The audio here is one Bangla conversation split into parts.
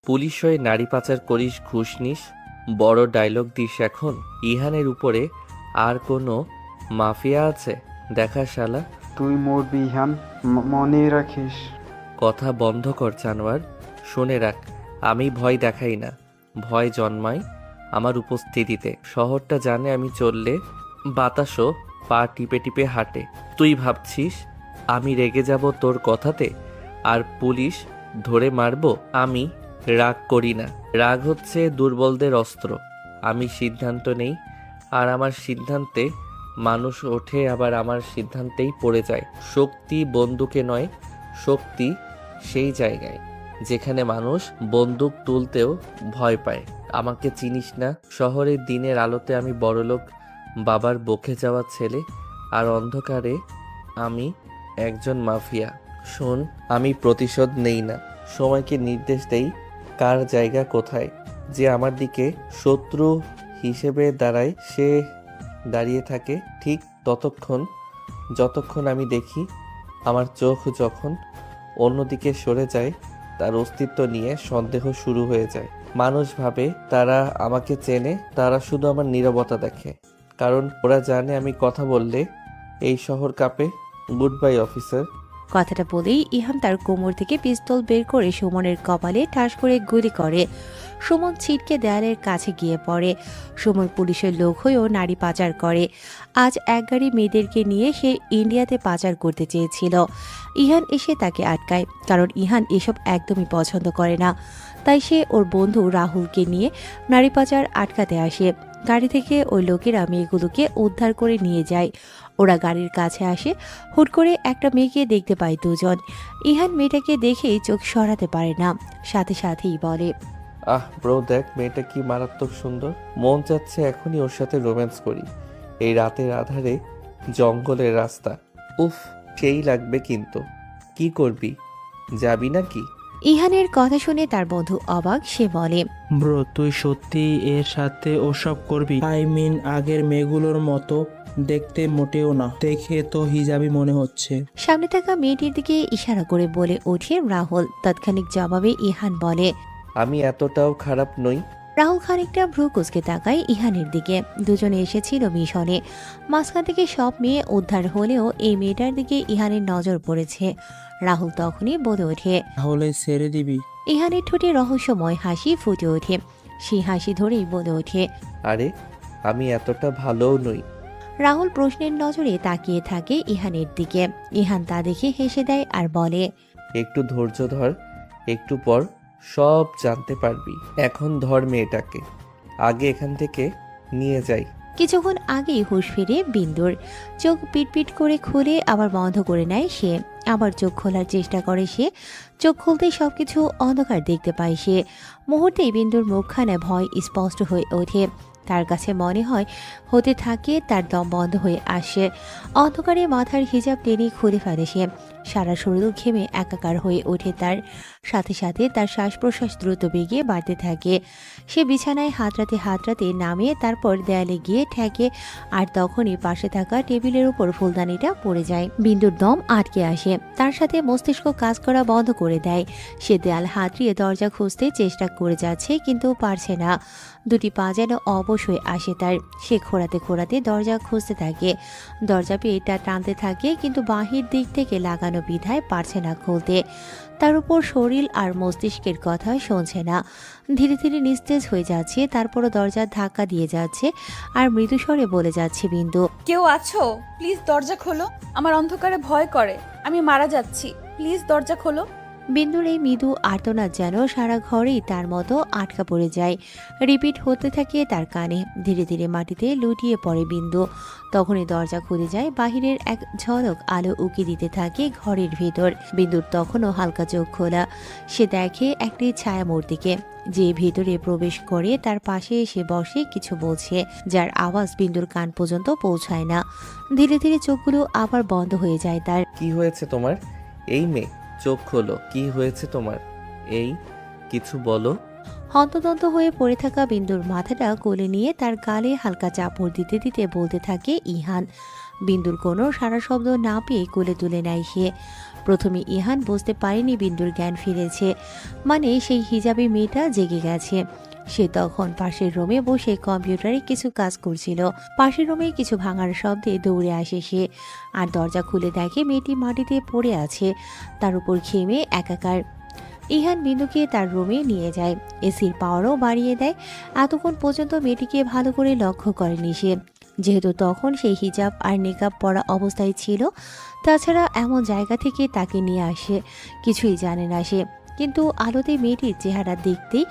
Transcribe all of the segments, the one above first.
পুলিশ হয়ে নারী পাচার করিস, ঘুষ নিস, বড় ডায়লগ দিস এখন? ইহানের উপরে আর কোনো মাফিয়া আছে দেখা শালা? তুই মরবি ইহান, মনে রাখিস। কথা বন্ধ কর জানোয়ার। শুনে রাখ, আমি ভয় দেখাই না, ভয় জন্মায় আমার উপস্থিতিতে। শহরটা জানে আমি চললে বাতাসও পা টিপে টিপে হাঁটে। তুই ভাবছিস আমি রেগে যাব তোর কথাতে আর পুলিশ ধরে মারবো? আমি রাগ করি না, রাগ হচ্ছে দুর্বলদের অস্ত্র। আমি সিদ্ধান্ত নেই আর আমার সিদ্ধান্তে মানুষ ওঠে, আবার আমার সিদ্ধান্তেই পড়ে যায়। শক্তি বন্দুকে নয়, শক্তি সেই জায়গায় যেখানে মানুষ বন্দুক তুলতেও ভয় পায়। আমাকে চিনিস না? শহরের দিনের আলোতে আমি বড়লোক বাবার বকে যাওয়া ছেলে, আর অন্ধকারে আমি একজন মাফিয়া। শোন, আমি প্রতিশোধ নেই না, সময়কে নির্দেশ দেই কার জায়গা কোথায়। যে আমার দিকে শত্রু হিসেবে দাঁড়ায় সে দাঁড়িয়ে থাকে ঠিক ততক্ষণ যতক্ষণ আমি দেখি আমার চোখ যখন অন্যদিকে সরে যায় তার অস্তিত্ব নিয়ে সন্দেহ শুরু হয়ে যায়। মানুষ ভাবে তারা আমাকে চেনে, তারা শুধু আমার নীরবতা দেখে, কারণ ওরা জানে আমি কথা বললে এই শহর কাঁপে। Good bye officer. কথাটা বলেই ইহান তার কোমর থেকে পিস্তল বের করে সুমনের কপালে ঠাস করে গুলি করে। সুমন ছিটকে দেয়ালের কাছে গিয়ে পড়ে। সুমন পুলিশের লোক হয়েও নারী পাচার করে। আজ এক গাড়ি মেয়েদেরকে নিয়ে সে ইন্ডিয়াতে পাচার করতে চেয়েছিল। ইহান এসে তাকে আটকায়, কারণ ইহান এসব একদমই পছন্দ করে না। তাই সে ওর বন্ধু রাহুলকে নিয়ে নারী পাচার আটকাতে আসে। গাড়ি থেকে ওই লোকেরা মেয়েগুলোকে উদ্ধার করে নিয়ে যায়। ওরা গাড়ির কাছে আসে, হুট করে একটা মেয়েকে দেখতে পায় দুজন। ইহান মেয়েটাকে দেখেই চোখ সরাতে পারে না, সাথে সাথেই বলে, আহ ব্রো, দেখ মেয়েটা কি মারাত্মক সুন্দর, মন চাচ্ছে এখনই ওর সাথে রোম্যান্স করি। এই রাতের আধারে জঙ্গলের রাস্তা, উফ সেই লাগবে। কিন্তু কি করবি, যাবি নাকি? ইহানের কথা শুনে তার বন্ধু অবাক। সে বলে, ব্রো, তুই সত্যি এর সাথে ওসব করবি? আই মিন আগের মেয়েগুলোর মতো দেখতে মোটেও না, দেখে তো হিজাবি মনে হচ্ছে। সামনে থাকা মেয়েটির দিকে ইশারা করে বলে ওঠে রাহুল। তাৎক্ষণিক জবাবে ইহান বলে, আমি এতটাও খারাপ নই। রাহুল খানিকটা ভ্রু কুঁচকে তাকায় ইহানের দিকে। দুজনে এসেছিল মিশনে। মাঝখান থেকে সব মেয়ে উদ্ধার হলেও এই মেয়েটার দিকে ইহানের নজর পড়েছে। রাহুল তখনই বলে ওঠে, তাহলে ছেড়ে দিবি? ইহানের ঠোঁটে রহস্যময় হাসি ফুটে ওঠে। সেই হাসি ধরেই বলে ওঠে, আরে আমি এতটা ভালোও নই। রাহুল প্রশ্নের নজরে তাকিয়ে থাকে ইহানের দিকে। ইহান তা দেখে হেসে দেয় আর বলে, একটু ধৈর্য ধর, একটু পর সব জানতে পারবি। এখন ধর মেয়েটাকে, আগে এখান থেকে নিয়ে যাই। কিছুক্ষণ আগেই হুঁশ ফিরে বিন্দুর। চোখ পিটপিট করে খুলে আবার বন্ধ করে নেয় সে। আবার চোখ খোলার চেষ্টা করে সে। চোখ খুলতেই সবকিছু অন্ধকার দেখতে পায় সে। মুহূর্তেই বিন্দুর মুখখানা ভয় স্পষ্ট হয়ে ওঠে। তার কাছে মনে হয় হতে থাকে তার দম বন্ধ হয়ে আসে। অন্ধকারে মাথার হিজাব টেনে খুলে ফেলে সে। সারা শরীর ঘেমে একাকার হয়ে ওঠে তার। সাথে সাথে তার শ্বাস প্রশ্বাস দ্রুত বেগে বাড়তে থাকে। সে বিছানায় হাতড়াতে নামে, তারপর দেয়ালে গিয়ে ঠেকে। আর তখনই পাশে থাকা টেবিলের উপর ফুলদানিটা পড়ে যায়। বিন্দুর দম আটকে আসে, তার সাথে মস্তিষ্ক কাজ করা বন্ধ করে দেয়। সে দেয়াল হাতড়িয়ে দরজা খুঁজতে চেষ্টা করে যাচ্ছে, কিন্তু পারছে না। দুটি পা যেন অবশ হয়ে আসে তার। সে খোঁড়াতে দরজা খুঁজতে থাকে। দরজা পেয়ে তা টানতে থাকে, কিন্তু বাহির দিক থেকে লাগানো বিধায় পারছে না খুলতে। তার উপর শরীর আর মস্তিষ্কের কথা শুনছে না। ধীরে ধীরে নিস্তেজ হয়ে যাচ্ছে। তারপরও দরজার ধাক্কা দিয়ে যাচ্ছে আর মৃদুস্বরে বলে যাচ্ছে, বিন্দু, কেউ আছো? প্লিজ দরজা খোলো, আমার অন্ধকারে ভয় করে, আমি মারা যাচ্ছি, প্লিজ দরজা খোলো। বিন্দুর এই মৃদু আর্তনাদ যেন সারা ঘরেই তার মতো আটকা পড়ে যায়। রিপিট হতে থাকে তার কানে। ধীরে ধীরে মাটিতে লুটিয়ে পড়ে বিন্দু। তখনই দরজা খুলে যায়। বাহিরের এক ঝলক আলো উকি দিতে থাকে ঘরের ভেতর। বিন্দুর তখনও হালকা চোখ খোলা। সে দেখে একটি ছায়ামূর্তিকে, যে ভেতরে প্রবেশ করে তার পাশে এসে বসে কিছু বলছে, যার আওয়াজ বিন্দুর কান পর্যন্ত পৌঁছায় না। ধীরে ধীরে চোখগুলো আবার বন্ধ হয়ে যায় তার। কি হয়েছে তোমার? এই মেয়ে, চোখ খোলো, কি হয়েছে তোমার? এই কিছু বলো। হন্তদন্ত হয়ে পড়ে থাকা বিন্দুর মাথাটা কোলে নিয়ে তার গালে হালকা চাপড় দিতে দিতে বলতে থাকে ইহান, বিন্দুর কোনো সারা শব্দ না পেয়ে কোলে তুলে নেয় সে। প্রথমে ইহান বুঝতে পারেনি বিন্দুর জ্ঞান ফিরেছে, মানে সেই হিজাবি মেয়েটা জেগে গেছে। সে তখন পাশের রুমে বসে কম্পিউটারে কিছু কাজ করছিল। পাশের রুমে কিছু ভাঙার শব্দে দৌড়ে আসে সে, আর দরজা খুলে দেখে মেয়েটি মাটিতে পড়ে আছে, তার উপর ঘেমে একাকার। ইহান বিন্দুকে তার রুমে নিয়ে যায়, এসির পাওয়ারও বাড়িয়ে দেয়। এতক্ষণ পর্যন্ত মেয়েটিকে ভালো করে লক্ষ্য করেনি সে, যেহেতু তখন সেই হিজাব আর নেকাব পরা অবস্থায় ছিল। তাছাড়া এমন জায়গা থেকে তাকে নিয়ে আসে কিছুই জানে না সে, কিন্তু আলোতে মেয়েটির চেহারা দেখতেই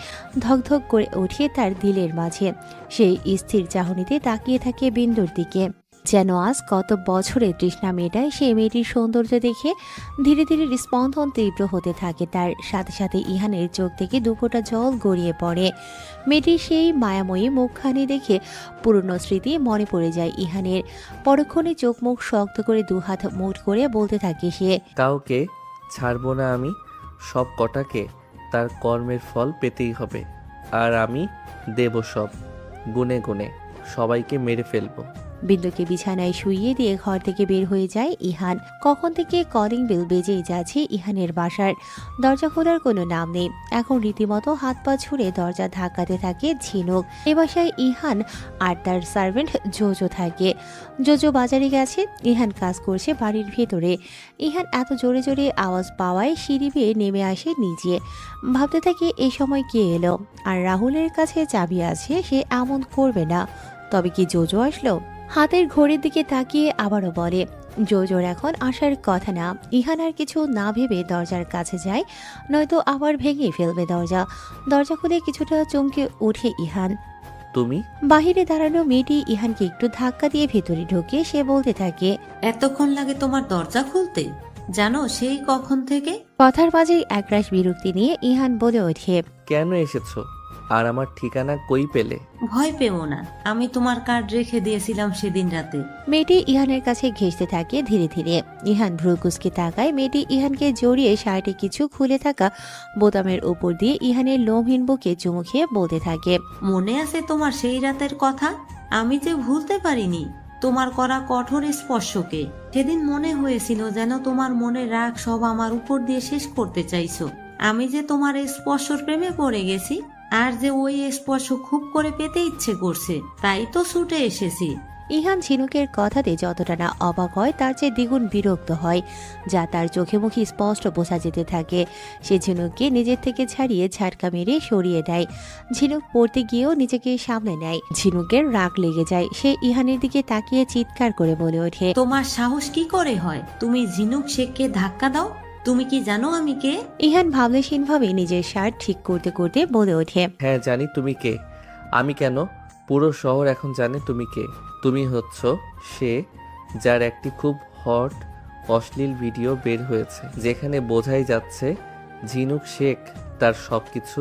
ধকধক করে ওঠে তার দিলের মাঝে। সেই স্থির চাহনিতে তাকিয়ে থাকে বিন্দুর দিকে, যেন আজ কত বছরের তৃষ্ণা মেয়েটায় সেই মেয়েটির সৌন্দর্য দেখে। ধীরে ধীরে স্পন্দন তীব্র হতে থাকে তার, সাথে সাথে ইহানের চোখ থেকে দুফোঁটা জল গড়িয়ে পড়ে। মেয়েটির সেই মায়াময়ী মুখখানি দেখে পুরনো স্মৃতি মনে পড়ে যায় ইহানের। পরক্ষণে চোখ মুখ শক্ত করে দুহাত মুঠ করে বলতে থাকে সে, কাউকে ছাড়বো না আমি, সব কটাকে তার কর্মের ফল পেতেই হবে। আর আমি দেব সব, গুনে গুনে সবাইকে মেরে ফেলবো। বিন্দুকে বিছানায় শুইয়ে দিয়ে ঘর থেকে বের হয়ে যায় ইহান। কখন থেকে কলিং বেল বেজেই যাচ্ছে ইহানের বাসার। দরজা খোলার কোনো নাম নেই। এখন রীতিমতো হাত পা ছুড়ে দরজা ধাক্কাতে থাকে ঝিনুক। এ বাসায় ইহান আর তার সার্ভেন্ট জোজো থাকে। জোজো বাজারে গেছে, ইহান কাজ করছে বাড়ির ভেতরে। ইহান এত জোরে জোরে আওয়াজ পাওয়ায় সিঁড়ি বেয়ে নেমে আসে নিচে। ভাবতে থাকে এই সময় কে এলো, আর রাহুলের কাছে চাবি আছে, সে এমন করবে না। তবে কি জোজো আসলো? হাতের ঘড়ির দিকে তাকিয়ে আবারও বলে, জোজোর এখন আসার কথা না। ইহান আর কিছু না ভেবে দরজার কাছে যায়, নয়তো আবার ভেঙে ফেলবে দরজা। দরজা খুলে কিছুটা চমকে ওঠে ইহান। তুমি? বাহিরে দাঁড়ানো মেয়েটি ইহানকে একটু ধাক্কা দিয়ে ভেতরে ঢুকে সে বলতে থাকে, এতক্ষণ লাগে তোমার দরজা খুলতে? জানো সেই কখন থেকে? কথার মাঝেই একরাশ বিরক্তি নিয়ে ইহান বলে ওঠে, কেন এসেছো? আর আমার ঠিকানা কই পেলে? ভয় পেও না, আমি তোমার কার্ড রেখে দিয়েছিলাম সেদিন রাতে। মেয়েটি ইহানের কাছে ঘেঁষতে থাকে ধীরে ধীরে। ইহান ভ্রুকুচকে তাকায়। মেয়েটি ইহানকে জড়িয়ে শার্টে কিছু খুলে থাকা বোতামের উপর দিয়ে ইহানের লোমহীন বুকে চুমু খেয়ে বলতে থাকে, মনে আছে তোমার সেই রাতের কথা? আমি যে ভুলতে পারিনি তোমার করা কঠোর স্পর্শকে। সেদিন মনে হয়েছিল যেন তোমার মনের রাগ সব আমার উপর দিয়ে শেষ করতে চাইছো। আমি যে তোমার স্পর্শর প্রেমে পড়ে গেছি, আর যে ওই স্পর্শ খুব করে পেতে ইচ্ছে করছে, তাই তো ছুটে এসেছি। ইহান ঝিনুকের কথাতে যতটা না অবাক হয় তার চেয়ে দ্বিগুণ বিরক্ত হয়, যা তার চোখে মুখে স্পষ্ট বোঝা যেতে থাকে। সে ঝিনুককে নিজের থেকে ছাড়িয়ে ঝাটকা মেরে সরিয়ে দেয়। ঝিনুক পড়তে গিয়েও নিজেকে সামলে নেয়। ঝিনুকের রাগ লেগে যায়। সে ইহানের দিকে তাকিয়ে চিৎকার করে বলে ওঠে, তোমার সাহস কি করে হয়? তুমি ঝিনুক শেখকে ধাক্কা দাও? তুমি কি জানো আমি কে? ইহান ভাবলেশীনভাবে নিজের শার্ট ঠিক করতে করতে বলে ওঠে, হ্যাঁ জানি তুমি কে। আমি কেন, পুরো শহর এখন জানে তুমি কে। তুমি হচ্ছ সে যার একটি খুব হট অশ্লীল ভিডিও বের হয়েছে, যেখানে বোঝাই যাচ্ছে ঝিনুক শেখ তার সবকিছু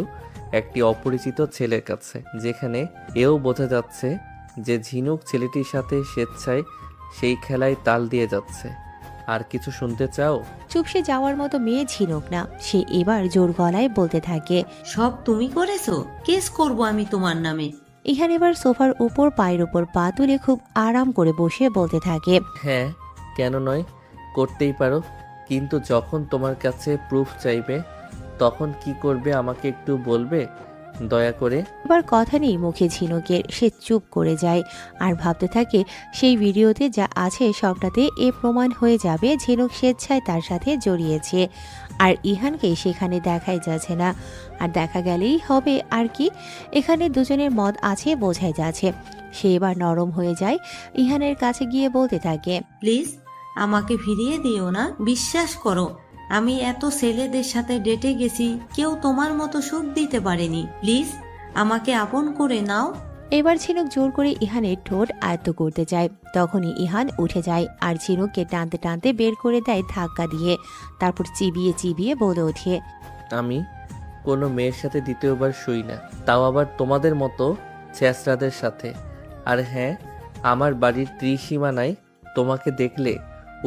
একটি অপরিচিত ছেলের কাছে, যেখানে এও বোঝা যাচ্ছে যে ঝিনুক ছেলেটির সাথে স্বেচ্ছায় সেই খেলায় তাল দিয়ে যাচ্ছে। আর কিছু শুনতে চাও? চুপসে যাওয়ার মতো মেয়ে ঝিনুক না, সে এবার জোর গলায় বলতে থাকে, সব তুমি করেছো? কেস করব আমি তোমার নামে। ইহান এবার সোফার উপর পায়ের উপর পা তুলে খুব আরাম করে বসে বলতে থাকে, হ্যাঁ, কেন নয়, করতেই পারো। কিন্তু যখন তোমার কাছে প্রুফ চাইবে তখন কি করবে আমাকে একটু বলবে দয়া করে? এবার কথা নেই মুখে ঝিনুকের। সে চুপ করে যায় আর ভাবতে থাকে সেই ভিডিওতে যা আছে সবটাতে এ প্রমাণ হয়ে যাবে ঝিনুক স্বেচ্ছায় তার সাথে জড়িয়েছে, আর ইহানকে সেখানে দেখাই যাচ্ছে না। আর দেখা গেলেই হবে আর কি, এখানে দুজনের মত আছে বোঝাই যাচ্ছে। সে এবার নরম হয়ে যায়, ইহানের কাছে গিয়ে বলতে থাকে, প্লিজ আমাকে ফিরিয়ে দিও না। বিশ্বাস করো, আমি এত ছেলেদের সাথে ডেটে গেছি, কেউ তোমার মতো সুখ দিতে পারেনি। প্লিজ আমাকে আপন করে নাও। এবার ঝিনুক জোর করে ইহানের ঠোঁট আয়ত্ত করতে যায়। তখনই ইহান উঠে যায় আর ঝিনুককে টানতে টানতে বের করে দেয় ধাক্কা দিয়ে। তারপর চিবিয়ে চিবিয়ে বলে ওঠে, আমি কোনো মেয়ের সাথে দ্বিতীয়বার শুই না, তাও আবার তোমাদের মতো ছেঁচড়াদের সাথে। আর হ্যাঁ, আমার বাড়ির ত্রিসীমানায় তোমাকে দেখলে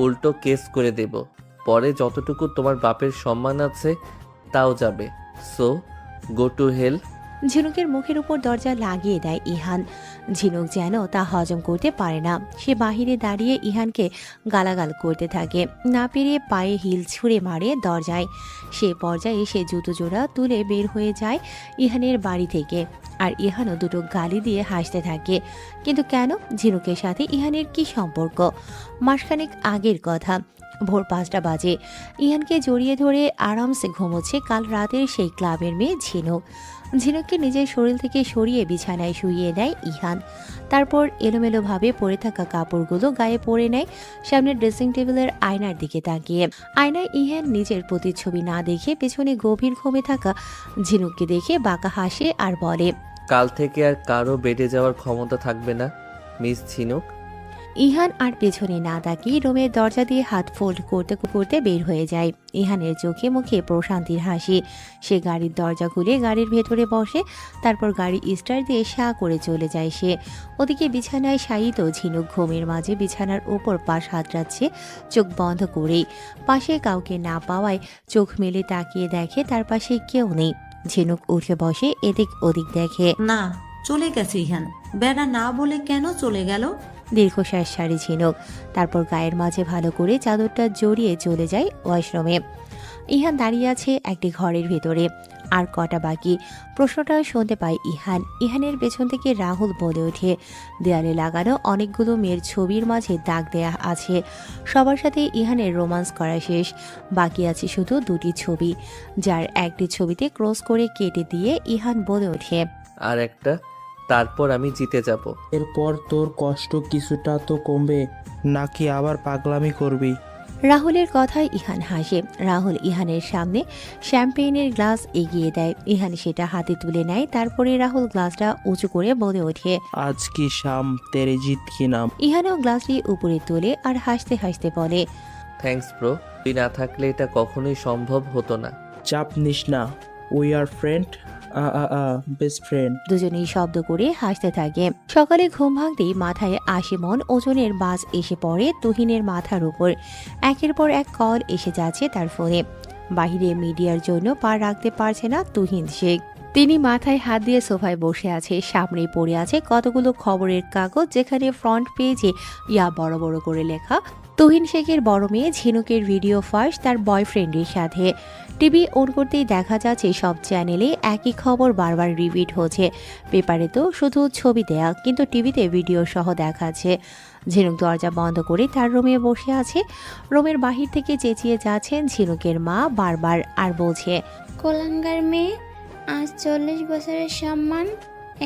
উল্টো কেস করে দেব। পরে যতটুকু তোমার বাপের সম্মান আছে তাও যাবে। So go to hell. ঝিনুকের মুখের উপর দরজা লাগিয়ে দেয় ইহান। ঝিনুক যেন তা হজম করতে পারে না। সে বাহিরে দাঁড়িয়ে ইহানকে গালাগাল করতে থাকে। না পেরে পায়ে হিল ছুঁড়ে মারে দরজায়। সে পর্যায়ে সে জুতো জোড়া তুলে বের হয়ে যায় ইহানের বাড়ি থেকে। আর ইহানও দুটো গালি দিয়ে হাসতে থাকে। কিন্তু কেন? ঝিনুকের সাথে ইহানের কি সম্পর্ক? মাসখানেক আগের কথা, ভোর 5টা বাজে। ইহানকে জড়িয়ে ধরে আরামসে ঘুমোচ্ছে কাল রাতের সেই ক্লাবের মেয়ে ঝিনুক। ঝিনুককে নিজের শরীর থেকে সরিয়ে বিছানায় শুইয়ে দেয় ইহান। তারপর এলোমেলোভাবে পরে থাকা কাপড়গুলো গায়ে পরে নেয় সামনের ড্রেসিং টেবিলের আয়নার দিকে তাকিয়ে। আয়নায় ইহান নিজের প্রতিচ্ছবি না দেখে পেছনে গভীর ঘুমে থাকা ঝিনুককে দেখে বাঁকা হাসে আর বলে, কাল থেকে আর কারো বেডে যাওয়ার ক্ষমতা থাকবে না মিস ঝিনুক। ইহান আর পেছনে না তাকিয়ে রুমের দরজা দিয়ে হাত ফোল্ড করতে করতে বের হয়ে যায়। ইহানের চোখে মুখে প্রশান্তির হাসি। সে গাড়ির দরজা খুলে গাড়ির ভেতরে বসে। তারপর গাড়ি স্টার্ট দিয়ে সা করে চলে যায় সে। ওদিকে বিছানায় শায়িত ঝিনুক ঘুমের মাঝে বিছানার ওপর পাশ হাতড়াচ্ছে চোখ বন্ধ করেই। পাশে কাউকে না পাওয়ায় চোখ মেলে তাকিয়ে দেখে তার পাশে কেউ নেই। ঝিনুক উঠে বসে এদিক ওদিক দেখে। না, চলে গেছে ইহান। বেড়া না বলে কেন চলে গেল? দীর্ঘশ্বাস সারি ঝিনুক। তারপর গায়ের মাঝে ভালো করে চাদরটা জড়িয়ে চলে যায় ওয়াশরুমে। ইহান দাঁড়িয়ে আছে একটি ঘরের ভেতরে। আর কটা বাকি? প্রশ্নটা শুনতে পায় ইহান। ইহানের পেছন থেকে রাহুল বলে ওঠে, দেয়ালে লাগানো অনেকগুলো মেয়ের ছবির মাঝে দাগ দেয়া আছে। সবার সাথে ইহানের রোমান্স করা শেষ। বাকি আছে শুধু দুটি ছবি, যার একটি ছবিতে ক্রস করে কেটে দিয়ে ইহান বলে ওঠে, আর একটা, তারপর আমি জিতে যাব। এরপর তোর কষ্ট কিছুটা তো কমবে, নাকি আবার পাগলামি করবি? রাহুলের কথায় ইহান হাসে। রাহুল ইহানের সামনে শ্যাম্পেইনের গ্লাস এগিয়ে দেয়। ইহান সেটা হাতে তুলে নেয়। তারপরে রাহুল গ্লাসটা উঁচু করে বলে ওঠে, আজ কি শাম তেরে জিত কি নাম। ইহানও গ্লাসটি উপরে তোলে আর হাসতে হাসতে বলে, থ্যাঙ্কস ব্রো, তুই না থাকলে এটা কখনোই সম্ভব হতো না। চাপ নিস না, we are friend, best friend. দুজনেই শব্দ করে হাসতে থাকে। সকালে ঘুম ভাঙতেই মাথায় আশিমন ওজনের বাস এসে পড়ে তুহিনের মাথার উপর। একের পর এক কল এসে যাচ্ছে তার ফোনে। বাহিরে মিডিয়ার জন্য পা রাখতে পারছে না তুহিন শেখ। তিনি মাথায় হাত দিয়ে সোফায় বসে আছে। সামনেই পড়ে আছে কতগুলো খবরের কাগজ, যেখানে ফ্রন্ট পেজে ইয়া বড় বড় করে লেখা, তুহিন শেখের বড় মেয়ে ঝিনুকের ভিডিও ফাঁস তার বয়ফ্রেন্ডের সাথে। টিভি অন করতেই দেখা যাচ্ছে সব চ্যানেলে একই খবর বারবার রিপিট হচ্ছে। পেপারে তো শুধু ছবি দেয়া, কিন্তু টিভিতে ভিডিও সহ দেখাচ্ছে। ঝিনুক দরজা বন্ধ করে তার রুমে বসে আছে। রুমের বাহির থেকে চেঁচিয়ে যাচ্ছেন ঝিনুকের মা বারবার, আর বলছে, কোলাঙ্গার মেয়ে, আজ 40 বছরের সম্মান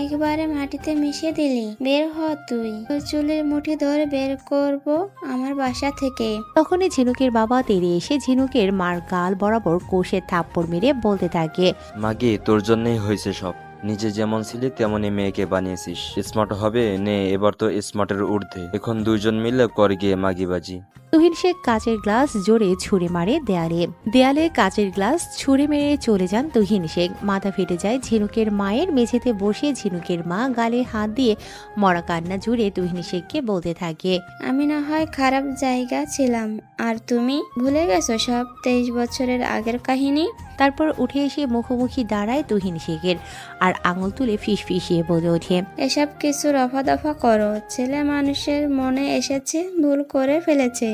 একবারে মাটিতে মিশিয়ে দিলি। বের হ তুই, তোর চুলের মুঠি ধরে বের করব আমার বাসা থেকে। তখনই ঝিনুকের বাবা তেড়ে এসে ঝিনুকের মার গাল বরাবর কষে থাপ্পড় মেরে বলতে থাকে, মাগে তোর জন্যই হয়েছে সব। নিজে যেমন ছিলি তেমনই মেয়েকে বানিয়েছিস। স্মার্ট হবে নে, এবার তো স্মার্টের ঊর্ধ্বে। এখন দুইজন মিলে কর গিয়ে মাগিবাজি। তুহিন শেখ কাচের গ্লাস জোরে ছুঁড়ে মারে দেয়ালে। দেয়ালে কাচের গ্লাস ছুঁড়ে মেরে চলে যান তুহিন শেখ। মাথা ফেটে যায় ঝিনুকের মায়ের। মেঝেতে বসে ঝিনুকের মা গালে হাত দিয়ে মরা কান্না জুড়ে তুহিন শেখকে বলতে থাকে, আমি না হয় খারাপ জায়গা ছিলাম, আর তুমি ভুলে গেছো সব 23 বছরের আগের কাহিনী। তারপর উঠে এসে মুখোমুখি দাঁড়ায় তুহিন শেখের আর আঙুল তুলে ফিসফিসিয়ে বলে ওঠে, এসব কিছু রফা দফা করো। ছেলে মানুষের মনে এসেছে, ভুল করে ফেলেছে।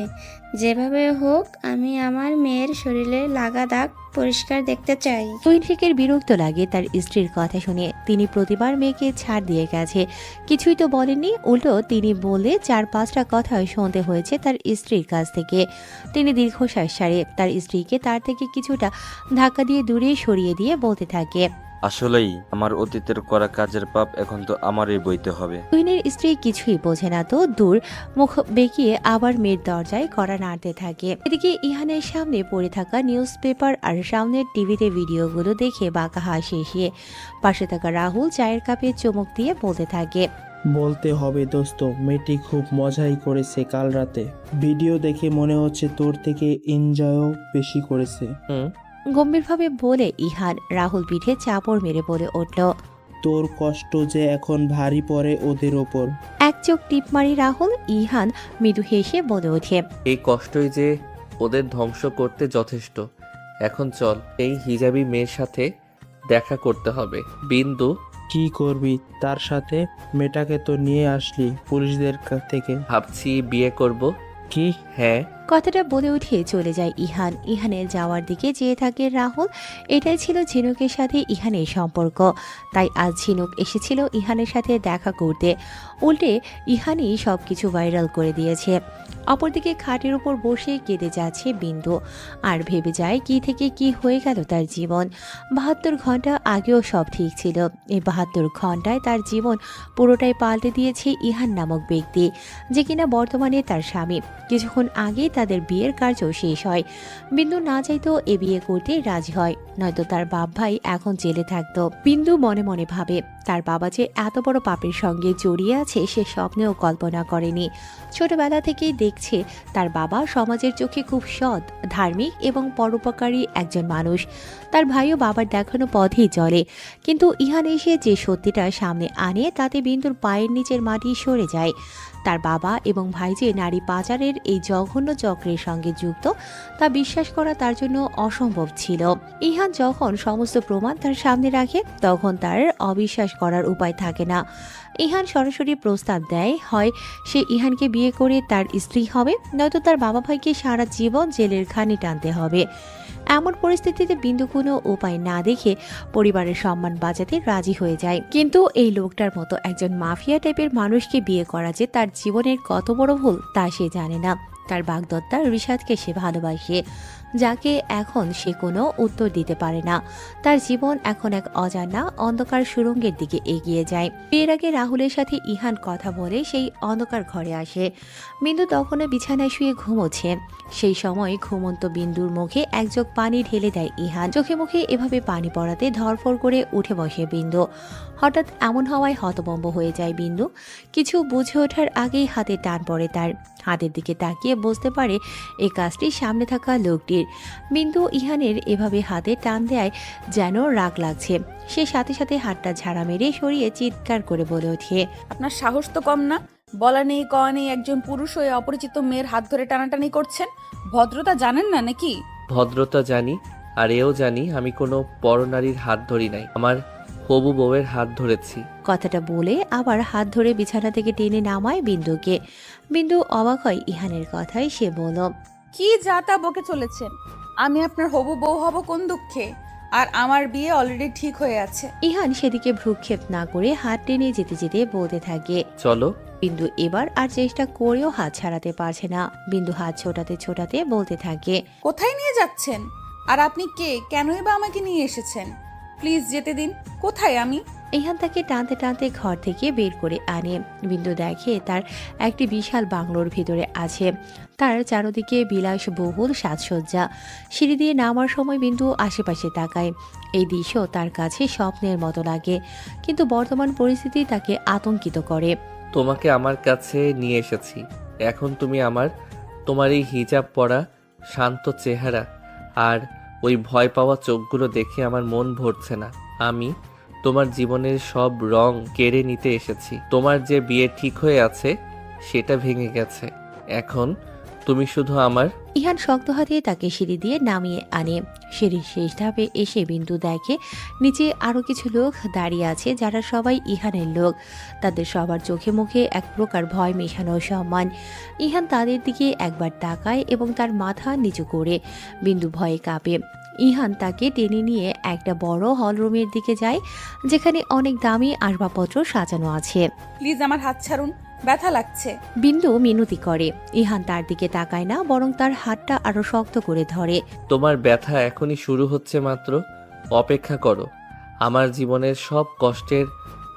যেভাবে হোক আমি আমার মেয়ের শরীরে লাগা দাগ পরিষ্কার দেখতে চাই। তুহিন শেখের বিরক্ত লাগে তার স্ত্রীর কথা শুনে। তিনি প্রতিবার মেয়েকে ছাড় দিয়ে গেছে, কিছুই তো বলেননি। উল্টো তিনি বলে 4-5টা কথা শুনতে হয়েছে তার স্ত্রীর কাছ থেকে। তিনি দীর্ঘশ্বাস ছাড়ে তার স্ত্রীকে তার থেকে কিছুটা ধাক্কা দিয়ে দূরে সরিয়ে দিয়ে বলতে থাকে, আসলেই আমার অতীতের করা কাজের পাপ এখন তো আমারই বইতে হবে। তুহিনের স্ত্রী কিছুই বোঝে না তো দূর, মুখ বেঁকিয়ে আবার মেয়ের দরজায় কড়া নাড়তে থাকে। এদিকে ইহানের সামনে পড়ে থাকা নিউজ পেপার আর সামনের টিভিতে ভিডিওগুলো দেখে বাঁকা হাসি এসে পাশে থাকা রাহুল চায়ের কাপে চুমুক দিয়ে বলতে থাকে, বলতে হবে দোস্ত, মেয়েটি খুব মজাই করেছে কাল রাতে। ভিডিও দেখে মনে হচ্ছে তোর থেকে এনজয়ও বেশি করেছে। গম্ভীরভাবে বলে ইহান। রাহুল পিঠে চাপড় মেরে বলে উঠল, তোর কষ্ট যে এখন ভারী পড়ে ওদের ওপর। এক চোখ টিপ মারি রাহুল। ইহান মৃদু হেসে বলে ওঠে, এই কষ্টই যে ওদের ধ্বংস করতে যথেষ্ট। এখন চল এই হিজাবি মেয়ের সাথে দেখা করতে হবে। বিন্দু, কি করবি তার সাথে? মেয়েটাকে তো নিয়ে আসলি পুলিশদের থেকে। ভাবছি বিয়ে করব। কি? হ্যাঁ। কথাটা বলে উঠে চলে যায় ইহান। ইহানের যাওয়ার দিকে চেয়ে থাকে রাহুল। এটাই ছিল ঝিনুকের সাথে ইহানের সম্পর্ক। তাই আজ ঝিনুক এসেছিল ইহানের সাথে দেখা করতে। উল্টে ইহানই সবকিছু ভাইরাল করে দিয়েছে। অপরদিকে খাটের উপর বসে কেঁদে যাচ্ছে বিন্দু আর ভেবে যায় কি থেকে কি হয়ে গেল তার জীবন। ৭২ ঘন্টা আগেও সব ঠিক ছিল, এই ৭২ ঘন্টায় তার জীবন পুরোটাই পাল্টে দিয়েছে ইহান নামক ব্যক্তি, যে কিনা বর্তমানে তার স্বামী। কিছুক্ষণ আগে তাদের বিয়ের কার্য শেষ হয়। বিন্দু না চাইতো এ বিয়ে করতে রাজি হয়, নয়তো তার বাপ ভাই এখন জেলে থাকতো। বিন্দু মনে মনে ভাবে তার বাবা যে এত বড় পাপের সঙ্গে জড়িয়ে আছে সে স্বপ্নেও কল্পনা করেনি। ছোটবেলা থেকেই দেখছে তার বাবা সমাজের চোখে খুব সৎ, ধার্মিক এবং পরোপকারী একজন মানুষ। তার ভাইও বাবার দেখানো পথেই চলে। কিন্তু ইহান এসে যে সত্যিটা সামনে আনে তাতে বিন্দুর পায়ের নিচের মাটি সরে যায়। তার বাবা এবং ভাই যে নারী পাচারের এই জঘন্য চক্রের সঙ্গে যুক্ত তা বিশ্বাস করা তার জন্য অসম্ভব ছিল। ইহান যখন সমস্ত প্রমাণ তার সামনে রাখে তখন তার অবিশ্বাস করার উপায় থাকে না। ইহান সরাসরি প্রস্তাব দেয়, হয় সে ইহানকে বিয়ে করে তার স্ত্রী হবে, নয়তো তার বাবা ভাইকে সারা জীবন জেলের ঘানি টানতে হবে। এমন পরিস্থিতিতে বিন্দু কোনো উপায় না দেখে পরিবারের সম্মান বাঁচাতে রাজি হয়ে যায়। কিন্তু এই লোকটার মতো একজন মাফিয়া টাইপের মানুষকে বিয়ে করা যে তার জীবনের কত বড় ভুল তা সে জানে না। তার বাগদত্তা রিশাদকে সে ভালোবাসে, যাকে এখন সে কোনো উত্তর দিতে পারে না। তার জীবন এখন এক অজানা অন্ধকার সুড়ঙ্গের দিকে এগিয়ে যায়। বিয়ের আগে রাহুলের সাথে ইহান কথা বলে সেই অন্ধকার ঘরে আসে। বিন্দু তখনও বিছানায় শুয়ে ঘুমোচ্ছে। সেই সময় ঘুমন্ত বিন্দুর মুখে এক জগ পানি ঢেলে দেয় ইহান। চোখে মুখে এভাবে পানি পড়াতে ধরফড় করে উঠে বসে বিন্দু। হঠাৎ এমন হওয়ায় হতভম্ব হয়ে যায় বিন্দু। কিছু বুঝে ওঠার আগেই হাতে টান পড়ে তার। হাতের দিকে তাকিয়ে বুঝতে পারে এই কাজটি সামনে থাকা লোকটির। বিন্দু ইহানের এভাবে হাতে টান দেয় যেন রাগ লাগছে। সে সাথে সাথে হাতটা ঝাড়া মেরে সরিয়ে চিৎকার করে বলে ওঠে, আপনার সাহস তো কম না? বলা নেই কওয়া নেই একজন পুরুষ হয়ে অপরিচিত মেয়ের হাত ধরে টানাটানি করছেন। ভদ্রতা জানেন না নাকি? ভদ্রতা জানি, আর এও জানি আমি কোনো পরনারীর হাত ধরি নাই, আমার হবু বউয়ের হাত ধরেছি। কথাটা বলে আবার হাত ধরে বিছানা থেকে টেনে নামায় বিন্দুকে। বিন্দু অবাক হয় ইহানের কথায়। সে বলল, কি যা তা বকে চলেছেন? আমি আপনার হবু বউ হব কোন দুঃখে? আর আমার বিয়ে অলরেডি ঠিক হয়ে আছে। ইহান সেদিকে ভ্রুক্ষেপ না করে হাত টেনে যেতে যেতে বলতে থাকে। চলো। বিন্দু এবার আর চেষ্টা করেও হাত ছাড়াতে পারছে না। বিন্দু হাত ছোটাতে ছোটাতে বলতে থাকে, কোথায় নিয়ে যাচ্ছেন? আর আপনি কে? কেনই বা আমাকে নিয়ে এসেছেন? প্লিজ যেতে দিন। কোথায় আমি? ইহান তাকে টানতে টানতে ঘর থেকে বের করে আনে। বিন্দু দেখে তার একটি বিশাল বাংলোর ভিতরে আছে। তার চারদিকে বিলাসবহুল সাজসজ্জা। সিঁড়ি দিয়ে নামার সময় বিন্দু আশেপাশে তাকায়। এই দৃশ্য তার কাছে স্বপ্নের মতো লাগে, কিন্তু বর্তমান পরিস্থিতি তাকে আতঙ্কিত করে। তোমাকে আমার কাছে নিয়ে এসেছি। এখন তুমি তোমার এই হিজাব পরা শান্ত চেহারা আর ওই ভয় পাওয়া চোখগুলো দেখে আমার মন ভরছে না। আমি তোমার জীবনের সব রং কেড়ে নিতে এসেছি। তোমার যে বিয়ে ঠিক হয়ে আছে সেটা ভেঙে গেছে। এখন তুমি শুধু আমার। ইহান শক্ত হাতে তাকে সিঁড়ি দিয়ে নামিয়ে আনে। সিঁড়ির শেষ ধাপে এসে বিন্দু দেখে নিচে আরো কিছু লোক দাঁড়িয়ে আছে, যারা সবাই ইহানের লোক। তাদের সবার চোখে মুখে এক প্রকার ভয় মেশানো সম্মান। ইহান তাদের দিকে একবার তাকায় এবং তার মাথা নিচু করে। বিন্দু ভয়ে কাঁপে। ইহান তাকে টেনে নিয়ে একটা বড় হলরুমের দিকে যায়, যেখানে অনেক দামি আসবাবপত্র সাজানো আছে। প্লিজ আমার হাত ছাড়ুন, ব্যথা লাগছে। বিন্দু মিনতি করে। ইহান তার দিকে তাকায় না, বরং তার হাতটা আরো শক্ত করে ধরে। তোমার ব্যথা এখনই শুরু হচ্ছে মাত্র। অপেক্ষা করো। আমার জীবনের সব কষ্টের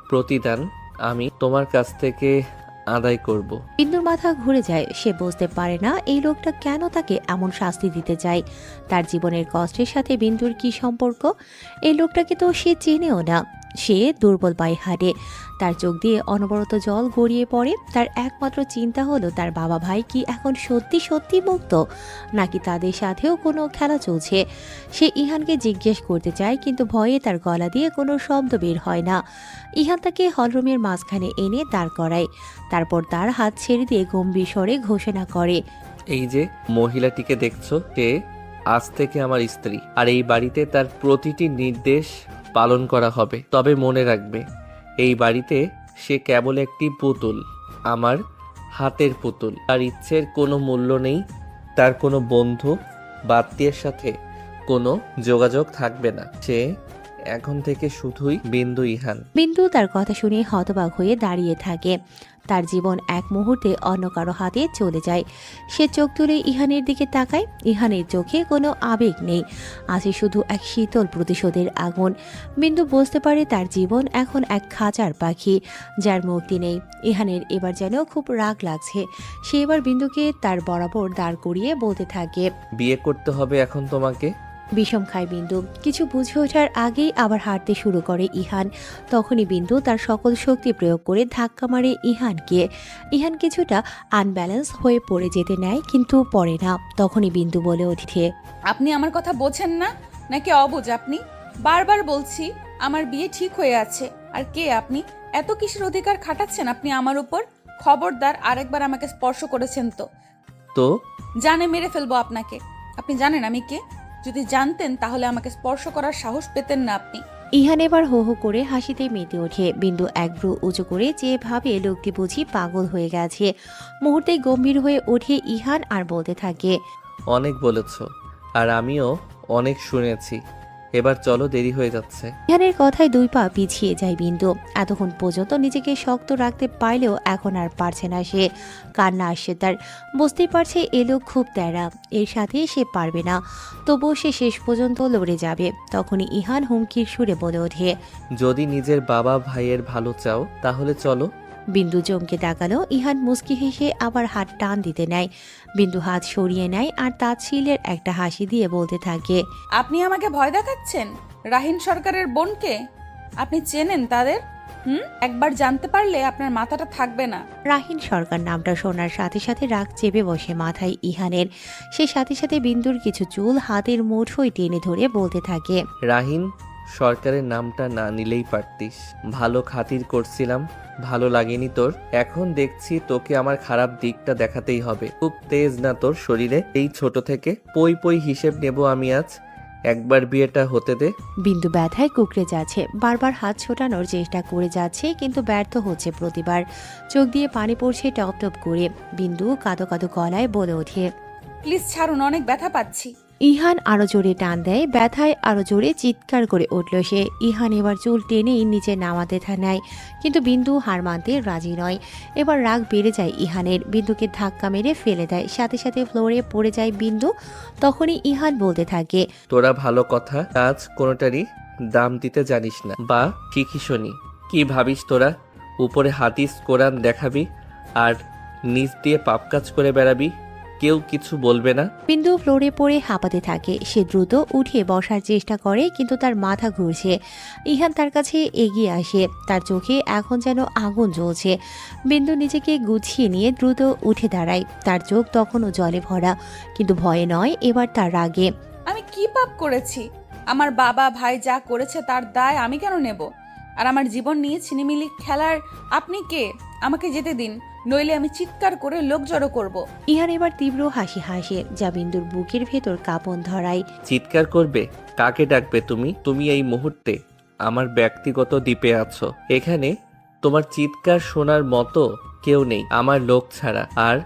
প্রতিদান আমি তোমার কাছ থেকে আদায় করব। বিন্দুর মাথা ঘুরে যায়। সে বুঝতে পারে না এই লোকটা কেন তাকে এমন শাস্তি দিতে চায়। তার জীবনের কষ্টের সাথে বিন্দুর কি সম্পর্ক? এই লোকটাকে তো সে চেনেও না। সে দুর্বল পায়ে হাঁটে। তার চোখ দিয়ে অনবরত জল গড়িয়ে পড়ে। তার একমাত্র চিন্তা হলো তার বাবা ভাই কি এখন সত্যি সত্যি মুক্ত, নাকি তাদের সাথেও কোনো খেলা চলছে। সে ইহানকে জিজ্ঞেস করতে চায়, কিন্তু ভয়ে তার গলা দিয়ে কোনো শব্দ বের হয় না। ইহান তাকে হলরুমের মাঝখানে এনে দাঁড় করায়। তারপর তার হাত ছেড়ে দিয়ে গম্ভীর স্বরে ঘোষণা করে, এই যে মহিলাটিকে দেখছো, সে আজ থেকে আমার স্ত্রী, আর এই বাড়িতে তার প্রতিটি নির্দেশ পালন করা হবে। তবে মনে রাখবে, এই বাড়িতে সে কেবল একটি পুতুল, আমার হাতের পুতুল। তার ইচ্ছের কোনো মূল্য নেই, তার কোনো বন্ধু বা আত্মীয়ের সাথে কোনো যোগাযোগ থাকবে না। সে এখন থেকে শুধুই বিন্দু ইহান। বিন্দু তার কথা শুনে হতবাক হয়ে দাঁড়িয়ে থাকে। তার জীবন এক মুহূর্তে অন্য কারো হাতে চলে যায়। সে চোখ তুলে ইহানের দিকে তাকায়। ইহানের চোখে কোনো আবেগ নেই, আছে শুধু এক শীতল প্রতিশোধের আগুন। বিন্দু বুঝতে পারে তার জীবন এখন এক খাঁচার পাখি, যার মুক্তি নেই। ইহানের এবার যেন খুব রাগ লাগছে। সে এবার বিন্দুকে তার বরাবর দাঁড় করিয়ে বলতে থাকে। বিয়ে করতে হবে এখন তোমাকে। বিষম খায় বিন্দু। কিছু বুঝে ওঠার আগেই আবার হাঁটতে শুরু করে ইহান। তখনই বিন্দু তার সকল শক্তি প্রয়োগ করে ধাক্কা মারে ইহানকে। ইহান কিছুটা আনব্যালেন্স হয়ে পড়ে যেতে নেয়, কিন্তু পড়ে না। তখনই বিন্দু বলে ওঠে, আপনি আমার কথা বোঝেন না নাকি অবুঝ আপনি? বারবার বলছি আমার বিয়ে ঠিক হয়ে আছে। আর কে আপনি? এত কিসের অধিকার খাটাচ্ছেন আপনি আমার উপর? খবরদার, আরেকবার আমাকে স্পর্শ করেছেন তো জানে মেরে ফেলবো আপনাকে। আপনি জানেন আমি কে? যদি জানতেন তাহলে আমাকে স্পর্শ করার সাহস পেতেন না আপনি। ইহান এবার হো হো করে হাসিতে মেতে ওঠে। বিন্দু এক ভ্রু উঁচু করে যে ভাবে লোকটি বুঝি পাগল হয়ে গেছে। মুহূর্তে গম্ভীর হয়ে ওঠে ইহান আর বলতে থাকে, অনেক বলেছ, আর আমিও অনেক শুনেছি। এবার চলো, দেরি হয়ে যাচ্ছে। ইহানের কথায় দুই পা পিছিয়ে যায় বিন্দু। এতক্ষণ পর্যন্ত নিজেকে শক্ত রাখতে পারলেও এখন আর পারছে না সে। কান্না আসছে তার। বুঝতেই পারছে এ লোক খুব তেড়া, এর সাথে সে পারবে না। তবুও সে শেষ পর্যন্ত লড়ে যাবে। তখনই ইহান হুমকির সুরে বলে ওঠে, যদি নিজের বাবা ভাইয়ের ভালো চাও তাহলে চলো। বিন্দু চমকে তাকালো। ইহান মুচকি হেসে আবার হাত টান দিতে নেয়। বিন্দু হাত সরিয়ে নেয় আর তাচ্ছিলের একটা হাসি দিয়ে বলতে থাকে, আপনি আমাকে ভয় দেখাচ্ছেন? রাহিন সরকারের বোনকে আপনি চেনেন তাদের? একবার জানতে পারলে আপনার মাথাটা থাকবে না। রাহিন সরকার নামটা শোনার সাথে সাথে রাগ চেপে বসে মাথায় ইহানের। সে সাথে সাথে বিন্দুর কিছু চুল হাতের মুঠোয় টেনে ধরে বলতে থাকে, রাহিন সরকারের নামটা না নিলেই পারতিস। ভালো খাতির করছিলাম, ভালো লাগেনি তোর। এখন দেখছি তোকে আমার খারাপ দিকটা দেখাতেই হবে। খুব তেজ না তোর শরীরে? এই ছোট থেকে পই পই হিসেব নেব আমি আজ। একবার বিয়েটা হতে দে। বিন্দু ব্যথায় কুকড়ে যাচ্ছে। বারবার হাত ছোটানোর চেষ্টা করে যাচ্ছে, কিন্তু ব্যর্থ হচ্ছে প্রতিবার। চোখ দিয়ে পানি পড়ছে টপ টপ করে। বিন্দু কাঁদো কাঁদো গলায় বলে ওঠে, প্লিজ ছাড়ুন, অনেক ব্যথা পাচ্ছি। ইহান আরো জোরে টান দেয়। ব্যথায় আরো জোরে চিৎকার করে উঠল সে। ইহান এবার চুল টেনেই নিচে নামাতে নেয়, কিন্তু বিন্দু হার মানতে রাজি নয়। এবার রাগ বেড়ে যায় ইহানের। বিন্দুকে ধাক্কা মেরে ফেলে দেয়। সাথে সাথে ফ্লোরে পড়ে যায় বিন্দু। তখনই ইহান বলতে থাকে, তোরা ভালো কথা কাজ কোনোটারই দাম দিতে জানিস না, বা ঠিকই শুনি। কি ভাবিস তোরা? উপরে হাদিস কোরআন দেখাবি আর নিচ দিয়ে পাপ কাজ করে বেড়াবি? কেউ কিছু বলবে না? বিন্দু ফ্লোরে পড়ে হাঁপাতে থাকে। সে দ্রুত উঠে বসার চেষ্টা করে, কিন্তু তার মাথা ঘুরছে। ইহান তার কাছে এগিয়ে আসে। তার চোখে এখন যেন আগুন জ্বলছে। বিন্দু নিজেকে গুছিয়ে নিয়ে দ্রুত উঠে দাঁড়ায়। তার চোখ তখনও জলে ভরা, কিন্তু ভয়ে নয়, এবার তার রাগে। আমি কি পাপ করেছি? আমার বাবা ভাই যা করেছে তার দায় আমি কেন নেব? আর আমার জীবন নিয়ে ছিনিমিনি খেলার আপনি কে? আমাকে যেতে দিন, নইলে আমি চিৎকার করে লোক জড়ো করব। ইহান এবার তীব্র হাসি হাসে, যা বিন্দুর বুকের ভেতর কাঁপন ধরায়। চিৎকার করবে? কাকে ডাকবে তুমি? তুমি এই মুহূর্তে আমার ব্যক্তিগত দ্বীপে আছো। এখানে তোমার চিৎকার শোনার মতো কেউ নেই আমার লোক ছাড়া। আর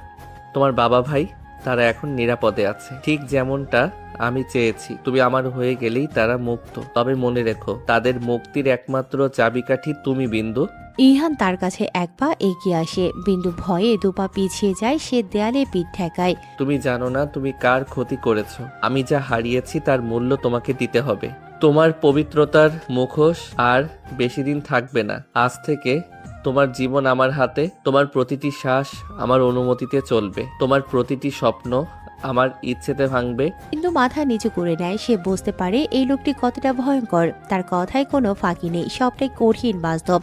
তোমার বাবা ভাই, তারা এখন নিরাপদে আছে, ঠিক যেমনটা আমি চেয়েছি। তুমি আমার হয়ে গেলেই তারা মুক্ত। তবে মনে রেখো, তাদের মুক্তির একমাত্র চাবিকাঠি তুমি বিন্দু। ইহান তার কাছে এক পা এগিয়ে আসে। বিন্দু ভয়ে দুপা পিছিয়ে যায়। সে দেয়ালে পিঠ ঠেকায়। তুমি জানো না তুমি কার ক্ষতি করেছো। আমি যা হারিয়েছি তার মূল্য তোমাকে দিতে হবে। তোমার পবিত্রতার মুখোশ আর বেশি দিন থাকবে না। আজ থেকে তোমার জীবন আমার হাতে। তোমার প্রতিটি শ্বাস আমার অনুমতিতে চলবে। তোমার প্রতিটি স্বপ্ন আমার ইচ্ছেতে ভাঙবে। কিন্তু মাথা নিচু করে নেয়। সে বুঝতে পারে এই লোকটি কতটা ভয়ঙ্কর। তার কথায় কোনো ফাঁকি নেই, সবটাই কঠিন বাস্তব।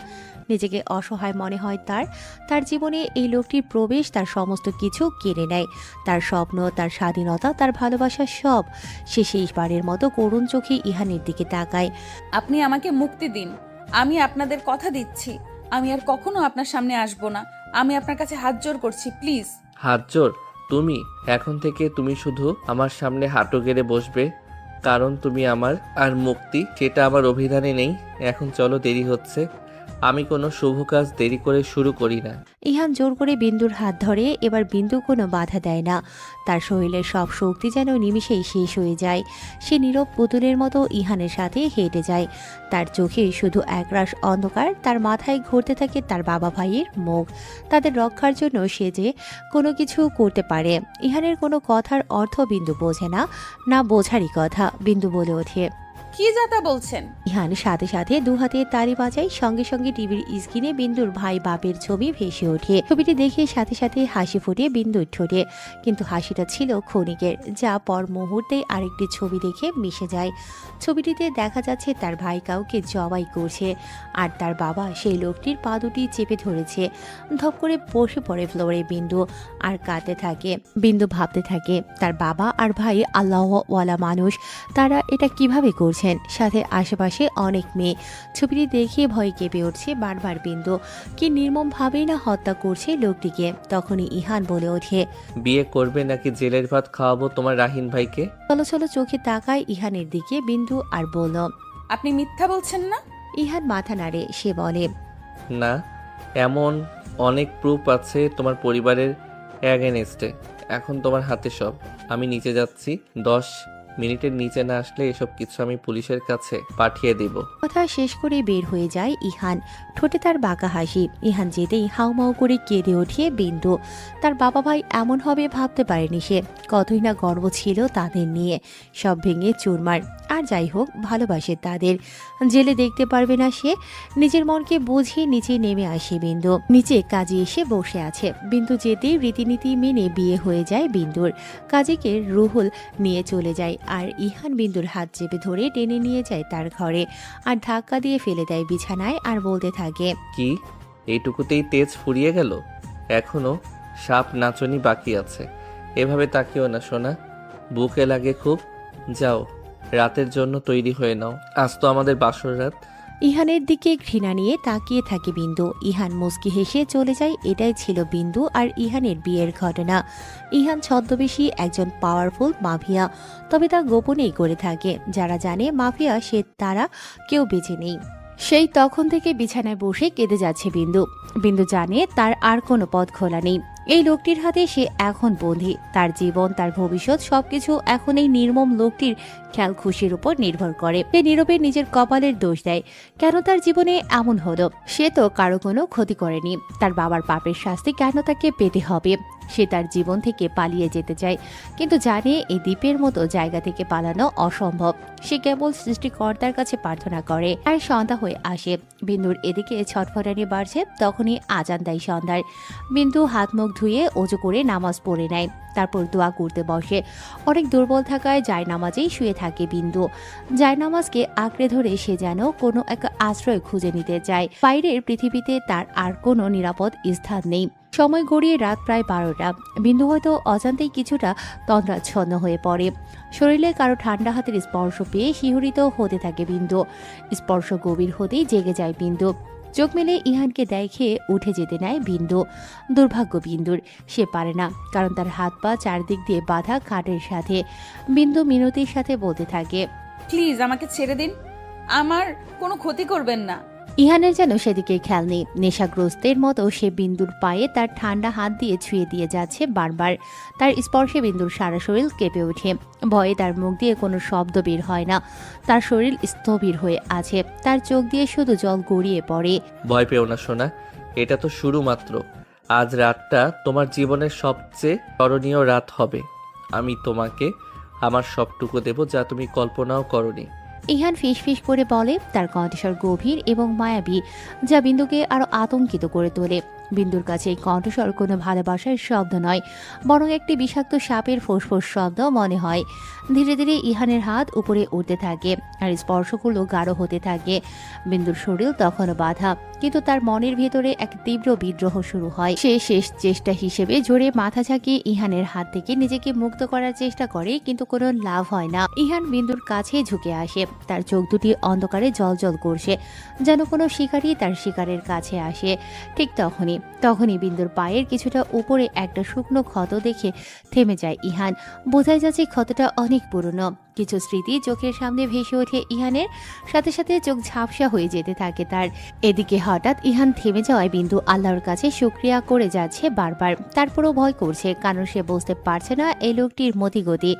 নিজেকে অসহায় মনে হয় তার জীবনে এই লোকটির প্রবেশ তার সমস্ত কিছু কেড়ে নেয়। তার স্বপ্ন, তার স্বাধীনতা, তার ভালোবাসা সব। সে শেষবারের মতো করুণ চোখে ইহানের দিকে তাকায়। আপনি আমাকে মুক্তি দিন। আমি আপনাদের কথা দিচ্ছি, আমি আর কখনো আপনার সামনে আসব না। আমি আপনার কাছে হাত জোর করছি, প্লিজ। হাত জোর? তুমি? এখন থেকে তুমি শুধু আমার সামনে হাঁটু গেড়ে বসবে, কারণ তুমি আমার আর মুক্তি সেটা আমার অভিধানে নেই। এখন চলো, দেরি হচ্ছে। আমি কোনো শুভ কাজ দেরি করে শুরু করি না। ইহান জোর করে বিন্দুর হাত ধরে, এবার বিন্দু কোনো বাধা দেয় না। তার শরীরের সব শক্তি যেন নিমিষেই শেষ হয়ে যায়। সে নীরব পুতুলের মতো ইহানের সাথে হেঁটে যায়। তার চোখে শুধু একরাশ অন্ধকার। তার মাথায় ঘুরতে থাকে তার বাবা ভাইয়ের মুখ। তাদের রক্ষার জন্য সে যে কোনো কিছু করতে পারে। ইহানের কোনো কথার অর্থ বিন্দু বোঝে না, না বোঝারই কথা। বিন্দু বলে ওঠে, কি যাতা বলছেন? ইহান সাথে সাথে দু হাতে তালি বাজায়। সঙ্গে সঙ্গে টিভির স্ক্রিনে বিন্দুর ভাই বাপের ছবি ভেসে ওঠে। ছবিটি দেখে সাথে সাথে হাসি ফুটে বিন্দুর ঠোঁটে, কিন্তু হাসিটা ছিল ক্ষণিকের, যা পর মুহূর্তেই আরেকটি ছবি দেখে মিশে যায়। ছবিটিতে দেখা যাচ্ছে তার ভাই কাউকে জবাই করছে, আর তার বাবা সেই লোকটির পা দুটি চেপে ধরেছে। ধপ করে বসে পড়ে ফ্লোরে বিন্দু, আর কাঁদতে থাকে। বিন্দু ভাবতে থাকে তার বাবা আর ভাই আল্লাহওয়ালা মানুষ, তারা এটা কিভাবে করছেন। সাথে আশেপাশে অনেক মেয়ে। ছবিটি দেখে ভয় কেঁপে উঠছে বারবার বিন্দু। কি নির্মমভাবেই না হত্যা করছে লোকটিকে। তখনই ইহান বলে ওঠে, বিয়ে করবে নাকি জেলের ভাত খাওয়াবো তোমার রাহিন ভাইকে? চলো চলো চোখে তাকায় ইহানের দিকে বিন্দু আর বলল, আপনি মিথ্যা বলছেন না? ইহান মাথা নাড়ে। সে বলে, না, এমন অনেক প্রুফ আছে তোমার পরিবারের অ্যাগেনেস্টে। এখন তোমার হাতে সব। আমি নিচে যাচ্ছি। 10 মিনিটের নিচে না আসলে এসব কিছু আমি পুলিশের কাছে পাঠিয়ে দেব। কথা শেষ করে বের হয়ে যায় ইহান। ঠোঁটে তার বাঁকা হাসি। ইহান যেতেই হাউমাউ করে কেঁদে ওঠে বিন্দু। তার বাবা ভাই এমন হবে ভাবতে পারেনি সে। কতই না গর্ব ছিল তাদের নিয়ে। সব ভেঙে চুরমার। আর যাই হোক, ভালোবাসে তাদের। জেলে দেখতে পারবে না সে। নিজের মনকে বুঝিয়ে নিচে নেমে আসে বিন্দু। নিচে কাজী এসে বসে আছে। বিন্দু যেতেই রীতিনীতি মেনে বিয়ে হয়ে যায় বিন্দুর। কাজীকে রুহুল নিয়ে চলে যায়, আর ইহান বিন্দুর হাত চেপে ধরে টেনে নিয়ে যায় তার ঘরে, আর ধাক্কা দিয়ে ফেলে দেয় বিছানায়, আর বলতে থাকে, কি এইটুকুতেই তেজ ফুরিয়ে গেল? এখনো সাপ নাচনি বাকি আছে। এভাবে তাকিও না সোনা, বুকে লাগে খুব। যাও, রাতের জন্য তৈরি হয়ে নাও। আজ তো আমাদের বাসর রাত। ইহানের দিকে ঘৃণা নিয়ে তাকিয়ে থাকে বিন্দু। ইহান মুচকি হেসে চলে যায়। এটাই ছিল বিন্দু আর ইহানের বিয়ের ঘটনা। ইহান ছদ্মবেশী একজন পাওয়ারফুল মাফিয়া, তবে তা গোপনেই করে থাকে। যারা জানে মাফিয়া সে তারা কেউ বেঁচে নেই। সেই তখন থেকে বিছানায় বসে কেঁদে যাচ্ছে বিন্দু। বিন্দু জানে তার আর কোনো পথ খোলা নেই। এই লোকটির হাতে সে এখন বন্দী। তার জীবন, তার ভবিষ্যৎ সবকিছু এখন এই নির্মম লোকটির খেয়াল খুশির উপর নির্ভর করে। সে নীরবে নিজের কপালের দোষ দেয়। কেন তার জীবনে এমন হলো? সে তো কারো কোনো ক্ষতি করেনি। তার বাবার পাপের শাস্তি কেন তাকে পেতে হবে? সে তার জীবন থেকে পালিয়ে যেতে চায়, কিন্তু জানে এই দ্বীপের মতো জায়গা থেকে পালানো অসম্ভব। সে কেবল সৃষ্টিকর্তার কাছে প্রার্থনা করে। আর সন্ধ্যা হয়ে আসে। বিন্দুর এদিকে ছটফটানি বাড়ছে। তখনই আজান দেয় সন্ধ্যার। বিন্দু হাত মুখ ধুয়ে অজু করে নামাজ পড়ে নেয়। তারপর দোয়া করতে বসে। অনেক দুর্বল থাকায় জায়নামাজেই শুয়ে থাকে বিন্দু। জায়নামাজকে আঁকড়ে ধরে সে যেন কোনো এক আশ্রয় খুঁজে নিতে চায়। বাইরের পৃথিবীতে তার আর কোনো নিরাপদ স্থান নেই। সময় গড়িয়ে রাত প্রায় 12টা। বিন্দু হয়তো অজান্তেই কিছুটা তন্দ্রাচ্ছন্ন হয়ে পড়ে। শরীরে কারো ঠান্ডা হাতের স্পর্শ পেয়ে শিহরিত হতে থাকে বিন্দু। স্পর্শ গভীর হতেই জেগে যায় বিন্দু। চোখ মেলে ইহানকে দেখে উঠে যেতে নেয় বিন্দু। দুর্ভাগ্য বিন্দুর, সে পারে না, কারণ তার হাত পা চারদিক দিয়ে বাঁধা খাটের সাথে। বিন্দু মিনতির সাথে বলতে থাকে, প্লিজ আমাকে ছেড়ে দিন, আমার কোনো ক্ষতি করবেন না। ইহানের যেন সেদিকে খেয়াল নেই। নেশাগ্রস্তের মতো সে বিন্দুর পায়ে তার ঠান্ডা হাত দিয়ে ছুঁয়ে দিয়ে যাচ্ছে বারবার। তার স্পর্শে বিন্দুর সারা শরীর কেঁপে ওঠে। ভয়ে তার মুখ দিয়ে কোনো শব্দ বের হয় না। তার শরীর স্থবির হয়ে আছে। তার চোখ দিয়ে শুধু জল গড়িয়ে পড়ে। ভয় পেও না সোনা, এটা তো শুরু মাত্র। আজ রাতটা তোমার জীবনের সবচেয়ে স্মরণীয় রাত হবে। আমি তোমাকে আমার সবটুকু দেব, যা তুমি কল্পনাও করনি। ইহান ফিসফিস করে বলে। তার কণ্ঠস্বর গভীর এবং মায়াবী, যা বিন্দুকে আরো আতঙ্কিত করে তোলে। বিন্দুর কাছে এই কণ্ঠস্বর কোনো ভালোবাসার শব্দ নয়, বরং একটি বিষাক্ত সাপের ফোঁস শব্দ মনে হয়। ধীরে ধীরে ইহানের হাত উপরে উঠতে থাকে, আর স্পর্শগুলো গাঢ় হতে থাকে। বিন্দুর শরীর তখনও বাধা, কিন্তু তার মনের ভেতরে এক তীব্র বিদ্রোহ শুরু হয়। সে শেষ চেষ্টা হিসেবে জোরে মাথা ঝাঁকিয়ে ইহানের হাত থেকে নিজেকে মুক্ত করার চেষ্টা করে, কিন্তু কোনো লাভ হয় না। ইহান বিন্দুর কাছে ঝুঁকে আসে। তার চোখ দুটি অন্ধকারে জ্বলজ্বল করছে, যেন কোনো শিকারী তার শিকারের কাছে আসে। ঠিক তখনই বিন্দুর পায়ের কিছুটা উপরে একটা শুকনো ক্ষত দেখে থেমে যায় ইহান। বোঝাই যাচ্ছে ক্ষতটা অনেক পুরনো, কিছু স্মৃতি চোখের সামনে ভেসে ওঠে ইহানের, সাথে সাথে চোখ ঝাপসা হয়ে যেতে থাকে তার। এদিকে হঠাৎ ইহান থেমে যাওয়ায় বিন্দু আল্লাহর কাছে শুকরিয়া করে যাচ্ছে বারবার। তারপরও ভয় করছে, কারণ সে বুঝতে পারছে না এই লোকটির মতিগতি।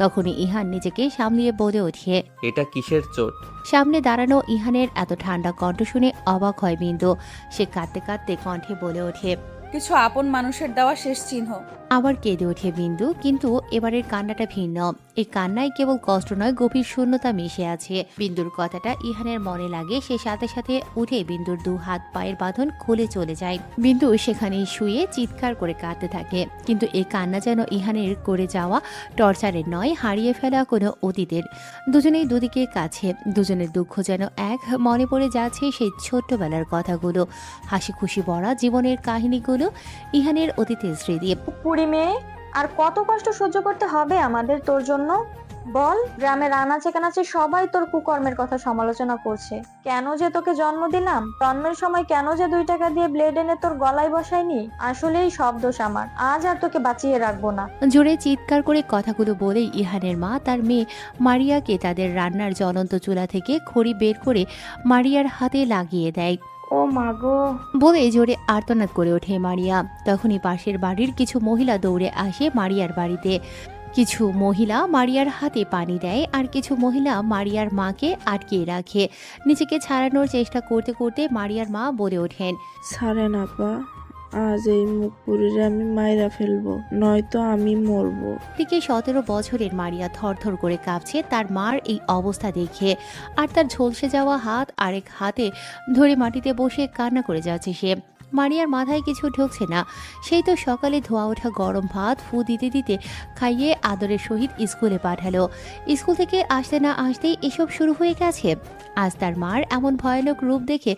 তখনই ইহান নিজেকে সামলিয়ে বলে ওঠে। এটা কিসের চোট? সামনে দাঁড়ানো ইহানের এত ঠান্ডা কণ্ঠ শুনে অবাক হয় বিন্দু। সে কাঁদতে কাঁদতে কণ্ঠে বলে ওঠে, কিছু আপন মানুষের দেওয়া শেষ চিহ্ন। আবার কেঁদে ওঠে বিন্দু, কিন্তু এবারের কান্নাটা ভিন্ন। এই কান্নায় কেবল কষ্ট নয়, গভীর শূন্যতা মিশে আছে। বিন্দুর কথাটা ইহানের মনে লাগে। সে সাথে সাথে উঠে বিন্দুর 2 হাত পায়ের বাঁধন খুলে চলে যায়। বিন্দু সেখানে শুয়ে চিৎকার করে কাঁদতে থাকে, কিন্তু এই কান্না যেন ইহানের করে যাওয়া টর্চারের নয়, হারিয়ে ফেলা কোনো অতীতের। দুজনেই দুদিকে কাছে, দুজনের দুঃখ যেন এক। মনে পড়ে যাচ্ছে সেই ছোট্টবেলার কথাগুলো, হাসি খুশি ভরা জীবনের কাহিনীগুলো, ইহানের অতীতের স্মৃতি। পুরি মেয়ে, আর কত কষ্ট সহ্য করতে হবে আমাদের তোর জন্য বল? গ্রামের আনাচে কানাচে সবাই তোর কুকর্মের কথা সমালোচনা করছে। কেন যে তোকে জন্ম দিলাম, জন্মের সময় কেন যে 2 টাকা দিয়ে ব্লেড এনে তোর গলায় বসাইনি, আসলেই সব দোষ আমার। আজ আর তোকে বাঁচিয়ে রাখবো না। জোরে চিৎকার করে কথাগুলো বলেই ইহানের মা তার মেয়ে মারিয়াকে তাদের রান্নার জ্বলন্ত চুলা থেকে খড়ি বের করে মারিয়ার হাতে লাগিয়ে দেয়। ও মা গো বলে জোরে আর্তনাদ করে ওঠে মারিয়া। তখনই পাশের বাড়ির কিছু মহিলা দৌড়ে আসে মারিয়ার বাড়িতে। কিছু মহিলা মারিয়ার হাতে পানি দেয়, আর কিছু মহিলা মারিয়ার মাকে আটকিয়ে রাখে। নিজেকে ছাড়ানোর চেষ্টা করতে করতে মারিয়ার মা বলে ওঠেন, ছাড়েন আপা, আজ এই মুখ পুরীরে আমি মাইরা ফেলবো, নয়তো আমি মরবো। দিকে 17 বছরের মারিয়া থরথর করে কাঁপছে তার মার এই অবস্থা দেখে। আর তার ঝলসে যাওয়া হাত আরেক হাতে ধরে মাটিতে বসে কান্না করে যাচ্ছে সে। মারিয়ার মাথায় কিছু ঢুকছে না। সেই তো সকালে ধোয়া ওঠা গরম ভাত ফু দিতে দিতে খাইয়ে আদরের সহিত স্কুলে পাঠালো। স্কুল থেকে আসতে না আসতেই এসব শুরু হয়ে গেছে। আজ তার মার এমন ভয়ানক রূপ দেখে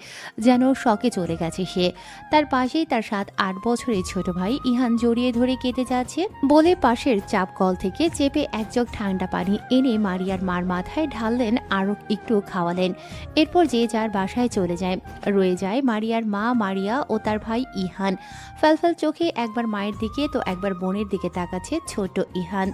যেন শকে চলে গেছে সে। তার পাশেই তার 7-8 বছরের ছোট ভাই ইহান জড়িয়ে ধরে কেঁদে যাচ্ছে। বলে পাশের চাপ কল থেকে চেপে এক জগ ঠান্ডা পানি এনে মারিয়ার মার মাথায় ঢাললেন, আরও একটু খাওয়ালেন। এরপর যে যার বাসায় চলে যায়। রয়ে যায় মারিয়ার মা মারিয়া ও তার ভাই ইহান। ফ্যালফ্যাল চোখে একবার মায়ের দিকে তো একবার বোনের দিকে তাকাচ্ছে ছোট ইহান।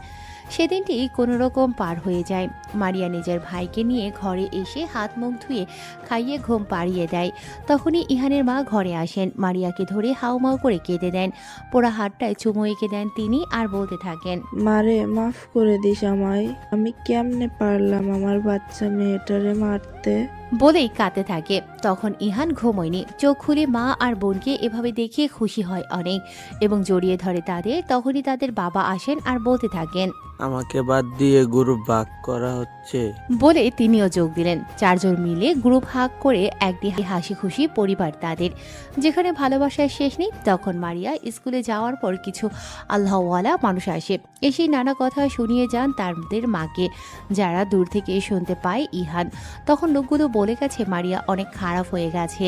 সেদিনটি কোনো রকম পার হয়ে যায়। মারিয়া নিজের ভাইকে নিয়ে ঘরে এসে হাত মুখ ধুয়ে খাইয়ে ঘুম পাড়িয়ে দেয়। তখনই ইহানের মা ঘরে আসেন, মারিয়াকে ধরে হাউমাউ করে কেঁদে দেন। পোড়া হাতটায় চুমো এঁকে দেন তিনি, আর বলতে থাকেন, মারে মাফ করে দিস আমায়, আমি কেমনে পারলাম আমার বাচ্চা মেয়েটারে মারতে। বলেই কাঁদতে থাকে। তখন ইহান ঘুমোয়নি। চোখ খুলে মা আর বোনকে এভাবে দেখে খুশি হয় অনেক এবং জড়িয়ে ধরে তাদের। তখনই তাদের বাবা আসেন আর বলতে থাকেন, আমাকে বাদ দিয়ে গ্রুপ ভাগ করা হচ্ছে। বলে তিনিও যোগ দিলেন। 4 জন মিলে গ্রুপ ভাগ করে একটি হাসি খুশি পরিবার তাদের, যেখানে ভালোবাসার শেষ নেই। তখন মারিয়া স্কুলে যাওয়ার পর কিছু আল্লাহওয়ালা মানুষ আসে, এসে নানা কথা শুনিয়ে যান তাদের মাকে, যারা দূর থেকে শুনতে পায় ইহান। তখন লোকগুলো বলে গেছে মারিয়া অনেক খারাপ হয়ে গেছে।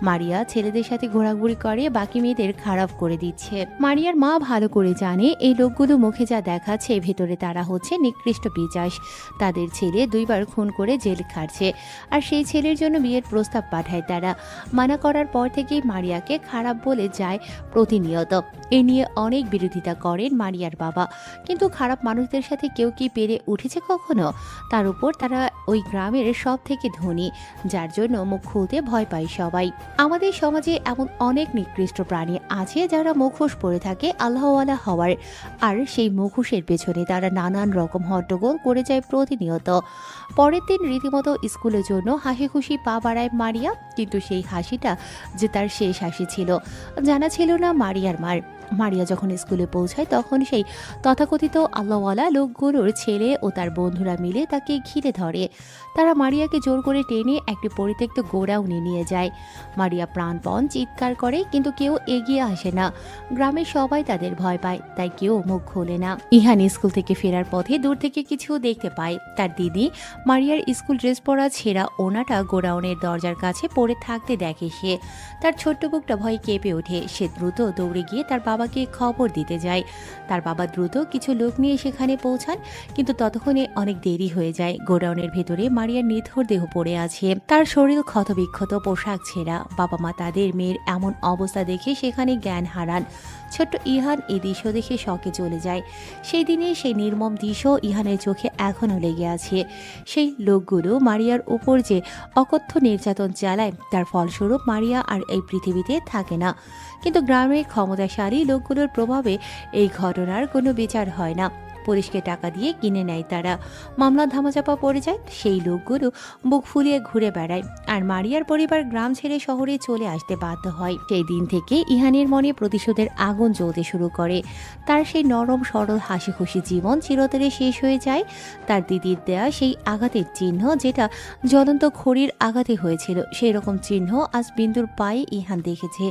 মারিয়া ছেলেদের সাথে ঘোরাঘুরি করে বাকি মেয়েদের খারাপ করে দিচ্ছে। মারিয়ার মা ভালো করে জানে এই লোকগুলো মুখে যা দেখাচ্ছে ভেতরে তারা হচ্ছে নিকৃষ্ট পিশাচ। তাদের ছেলে 2 বার খুন করে জেল খাটছে, আর সেই ছেলের জন্য বিয়ের প্রস্তাব পাঠায় তারা। মানা করার পর থেকেই মারিয়াকে খারাপ বলে যায় প্রতিনিয়ত। এ নিয়ে অনেক বিরোধিতা করেন মারিয়ার বাবা, কিন্তু খারাপ মানুষদের সাথে কেউ কি পেরে উঠেছে কখনো? তার উপর তারা ওই গ্রামের সব থেকে ধনী, যার জন্য মুখ খুলতে ভয় পায় সবাই। আমাদের সমাজে এমন অনেক নিকৃষ্ট প্রাণী আছে যারা মুখোশ পরে থাকে আল্লাহওয়ালা হওয়ার, আর সেই মুখোশের পেছনে তারা নানান রকম হট্টগোল করে যায় প্রতিনিয়ত। পরের দিন রীতিমতো স্কুলের জন্য হাসি খুশি পা বাড়ায় মারিয়া, কিন্তু সেই হাসিটা যে তার শেষ হাসি ছিল জানা ছিল না মারিয়ার মার। মারিয়া যখন স্কুলে পৌঁছায় তখন সেই তথাকথিত আল্লাহওয়ালা লোকগুলোর ছেলে ও তার বন্ধুরা মিলে তাকে ঘিরে ধরে। তারা মারিয়াকে জোর করে টেনে একটি পরিত্যক্ত গোডাউনে নিয়ে যায়। মারিয়া প্রাণপণ চিৎকার করে, কিন্তু কেউ এগিয়ে আসে না। গ্রামের সবাই তাদের ভয় পায়, তাই কেউ মুখ খোলে না। ইহান স্কুল থেকে ফেরার পথে দূর থেকে কিছু দেখতে পায়। তার দিদি মারিয়ার স্কুল ড্রেস পরা ছেঁড়া ওনাটা গোডাউনের দরজার কাছে পড়ে থাকতে দেখে সে। তার ছোট্ট বুকটা ভয়ে কেঁপে ওঠে। সে দ্রুত দৌড়ে গিয়ে তার বাবা বাবাকে খবর দিতে যায়। তার বাবা দ্রুত কিছু লোক নিয়ে সেখানে পৌঁছান, কিন্তু ততক্ষণে অনেক দেরি হয়ে যায়। গোডাউনের ভেতরে মারিয়ার নিথর দেহ পড়ে আছে, তার শরীর ক্ষতবিক্ষত, পোশাক ছেঁড়া। বাবা মা তাদের মেয়ের এমন অবস্থা দেখে সেখানে জ্ঞান হারান। ছোট্ট ইহান এই দৃশ্য দেখে শকে চলে যায়। সেই দিনে সেই নির্মম দৃশ্য ইহানের চোখে এখনও লেগে আছে। সেই লোকগুলো মারিয়ার উপর যে অকথ্য নির্যাতন চালায়, তার ফলস্বরূপ মারিয়া আর এই পৃথিবীতে থাকে না। কিন্তু গ্রামের ক্ষমতাশালী লোকগুলোর প্রভাবে এই ঘটনার কোনো বিচার হয় না। পুলিশকে টাকা দিয়ে কিনে নেয় তারা। মামলা ধামাচাপা পড়ে যায়। সেই লোকগুলো বুক ফুলিয়ে ঘুরে বেড়ায়, আর মারিয়ার পরিবার গ্রাম ছেড়ে শহরে চলে আসতে বাধ্য হয়। সেই দিন থেকে ইহানের মনে প্রতিশোধের আগুন জ্বলতে শুরু করে। তার সেই নরম সরল হাসি খুশি জীবন চিরতরে শেষ হয়ে যায়। তার দিদির দেয়া সেই আঘাতের চিহ্ন, যেটা জ্বলন্ত খড়ির আঘাতে হয়েছিল, সেই রকম চিহ্ন আজ বিন্দুর পায়ে ইহান দেখেছে,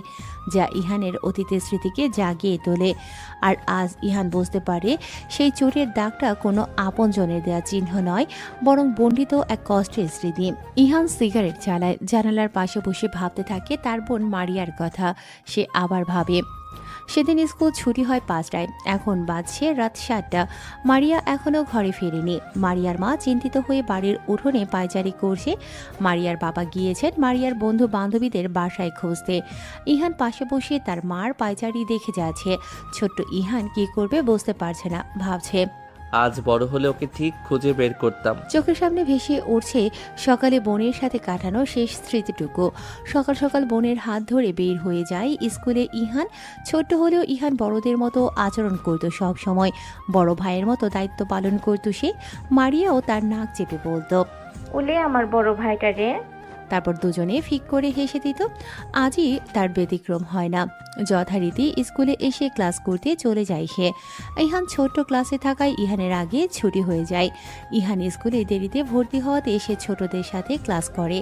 যা ইহানের অতীতের স্মৃতিকে জাগিয়ে তোলে। আর আজ ইহান বুঝতে পারে সেই চোটের দাগটা কোনো আপনজনের দেয়া চিহ্ন নয়, বরং বণ্ডিত এক কষ্টের স্মৃতি। ইহান সিগারেট চালায়, জানালার পাশে বসে ভাবতে থাকে তার বোন মারিয়ার কথা। সে আবার ভাবে সেদিন স্কুল ছুটি হয় 5টায়, এখন বাজছে রাত 7টা। মারিয়া এখনও ঘরে ফেরেনি। মারিয়ার মা চিন্তিত হয়ে বাড়ির উঠোনে পায়চারি করছে। মারিয়ার বাবা গিয়েছেন মারিয়ার বন্ধু বান্ধবীদের বাসায় খুঁজতে। ইহান পাশে বসে তার মার পায়চারি দেখে যাচ্ছে। ছোট্ট ইহান কি করবে বুঝতে পারছে না, ভাবছে আজ বড় হলে ওকে ঠিক খুঁজে বের করতাম। চোখের সামনে ভেসে উঠছে সকালে বোনের সাথে কাটানো শেষ স্মৃতিটুকু। সকাল সকাল বোনের হাত ধরে বের হয়ে যায় স্কুলে ইহান। ছোট্ট হলেও ইহান বড়দের মতো আচরণ করত সব সময়। বড় ভাইয়ের মতো দায়িত্ব পালন করত সে। মারিয়াও তার নাক চেপে বলতো, ওলে আমার বড় ভাইটা রে। তারপর দুজনে ফিক করে হেসে দিত। আজই তার ব্যতিক্রম হয় না। যথারীতি স্কুলে এসে ক্লাস করতে চলে যায় সে। ইহান ছোট্ট ক্লাসে থাকায় ইহানের আগে ছুটি হয়ে যায়। ইহান স্কুলে দেরিতে ভর্তি হওয়াতে সে ছোটদের সাথে ক্লাস করে।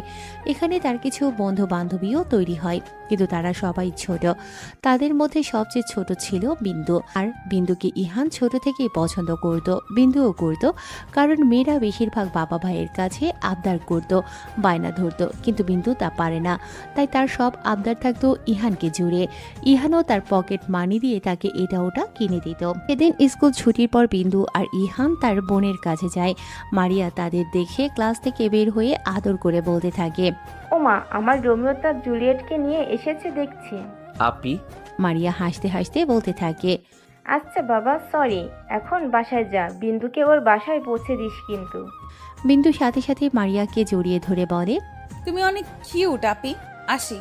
এখানে তার কিছু বন্ধু বান্ধবীও তৈরি হয়, কিন্তু তারা সবাই ছোট। তাদের মধ্যে সবচেয়ে ছোট ছিল বিন্দু। আর বিন্দুকে ইহান ছোট থেকেই পছন্দ করত। বিন্দুও করত, কারণ মেয়েরা বেশিরভাগ বাবা ভাইয়ের কাছে আবদার করত, বায়না ধরত, কিন্তু বিন্দু তা পারে না। তাই তার সব আবদার থাকতো ইহানকে জুড়ে। ইহানও তার পকেট মানি দিয়ে তাকে এটা ওটা কিনে দিত। সেদিন স্কুল ছুটির পর বিন্দু আর ইহান তার বোনের কাছে যায়। মারিয়া তাদের দেখে ক্লাস থেকে বের হয়ে আদর করে বলতে থাকে, ওমা, আমার রোমিও তার জুলিয়েটকে নিয়ে এসেছে দেখছি। আপি। মারিয়া হাসতে হাসতে বলতে থাকে, আচ্ছা বাবা, সরি, এখন বাসায় যা, বিন্দুকে ওর বাসায় পৌঁছে দিস কিন্তু। বিন্দু সাথে সাথে মারিয়াকে জড়িয়ে ধরে বলে, তুমি অনেক কিউট আপি, আসি।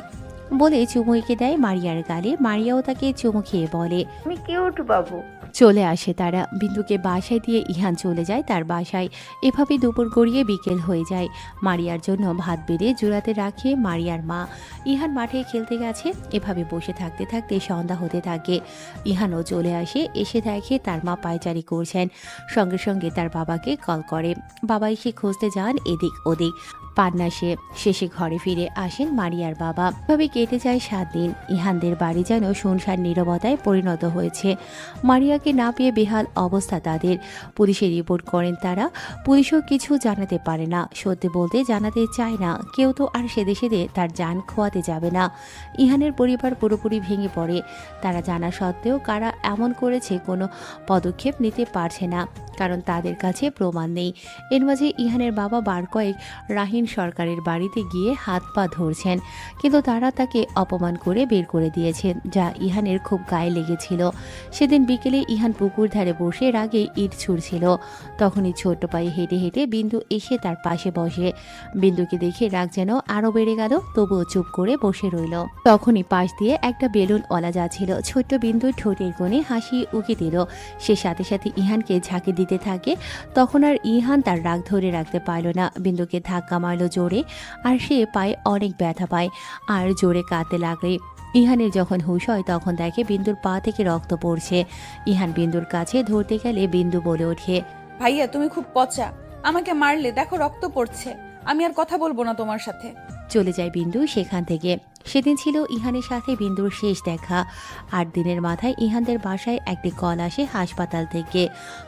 বলে চুমু এঁকে দেয় মারিয়ার গালে। মারিয়াও তাকে চুমু খেয়ে বলে, আমি কিউট বাবু। চলে আসে তারা। বিন্দুকে বাসায় দিয়ে ইহান চলে যায় তার বাসায়। এভাবে দুপুর গড়িয়ে বিকেল হয়ে যায়। মারিয়ার জন্য ভাত বেড়ে জোড়াতে রাখে মারিয়ার মা। ইহান মাঠে খেলতে গেছে। এভাবে বসে থাকতে থাকতে সন্ধ্যা হতে থাকে। ইহানও চলে আসে। এসে দেখে তার মা পায়চারি করছেন। সঙ্গে সঙ্গে তার বাবাকে কল করে। বাবা এসে খুঁজতে যান এদিক ওদিক, পান না সে। শেষে ঘরে ফিরে আসেন মারিয়ার বাবা। এভাবে কেটে যায় 7 দিন। ইহানদের বাড়ি যেন শুনশান নীরবতায় পরিণত হয়েছে। মারিয়াকে না পেয়ে বেহাল অবস্থা তাদের। পুলিশে রিপোর্ট করেন তারা। পুলিশও কিছু জানাতে পারে না, সত্যি বলতে জানাতে চায় না। কেউ তো আর সেদে সেদে তার জান খোয়াতে যাবে না। ইহানের পরিবার পুরোপুরি ভেঙে পড়ে। তারা জানা সত্ত্বেও কারা এমন করেছে কোনো পদক্ষেপ নিতে পারছে না, কারণ তাদের কাছে প্রমাণ নেই। এর মাঝে ইহানের বাবা বার কয়েক রাহিন সরকারের বাড়িতে গিয়ে হাত পা ধরছেন, কিন্তু তারা তাকে অপমান করে বের করে দিয়েছেন, যা ইহানের খুব গায়ে লেগেছিল। সেদিন বিকেলে ইহান পুকুর ধারে বসে রাগে ইট ছুঁড়ছিল। তখনই ছোট্ট পায়ে হেঁটে হেঁটে বিন্দু এসে তার পাশে বসে। বিন্দুকে দেখে রাগ যেন আরো বেড়ে গেল, তবুও চুপ করে বসে রইল। তখনই পাশ দিয়ে একটা বেলুন ওলা যাচ্ছিল। ছোট্ট বিন্দু ঠোঁটের কোণে হাসি উকি দিল। সে সাথে সাথে ইহানকে ঝাঁকি দিতে থাকে। তখন আর ইহান তার রাগ ধরে রাখতে পারল না। বিন্দুকে ধাক্কা মারল জোরে, আর সে পায়ে অনেক ব্যথা পায় আর জোরে কাঁদতে লাগলে। ইহানের যখন হুঁশ হয় তখন দেখে বিন্দুর পা থেকে রক্ত পড়ছে। ইহান বিন্দুর কাছে ধরতে গেলে বিন্দু বলে ওঠে, ভাইয়া তুমি খুব পচা, আমাকে মারলে, দেখো রক্ত পড়ছে, আমি আর কথা বলবো না তোমার সাথে। চলে যায় বিন্দু সেখান থেকে। সেদিন ছিল ইহানের সাথে বিন্দুর শেষ দেখা। 8 দিনের মাথায় ইহানদের বাসায় একটি কল আসে হাসপাতাল থেকে।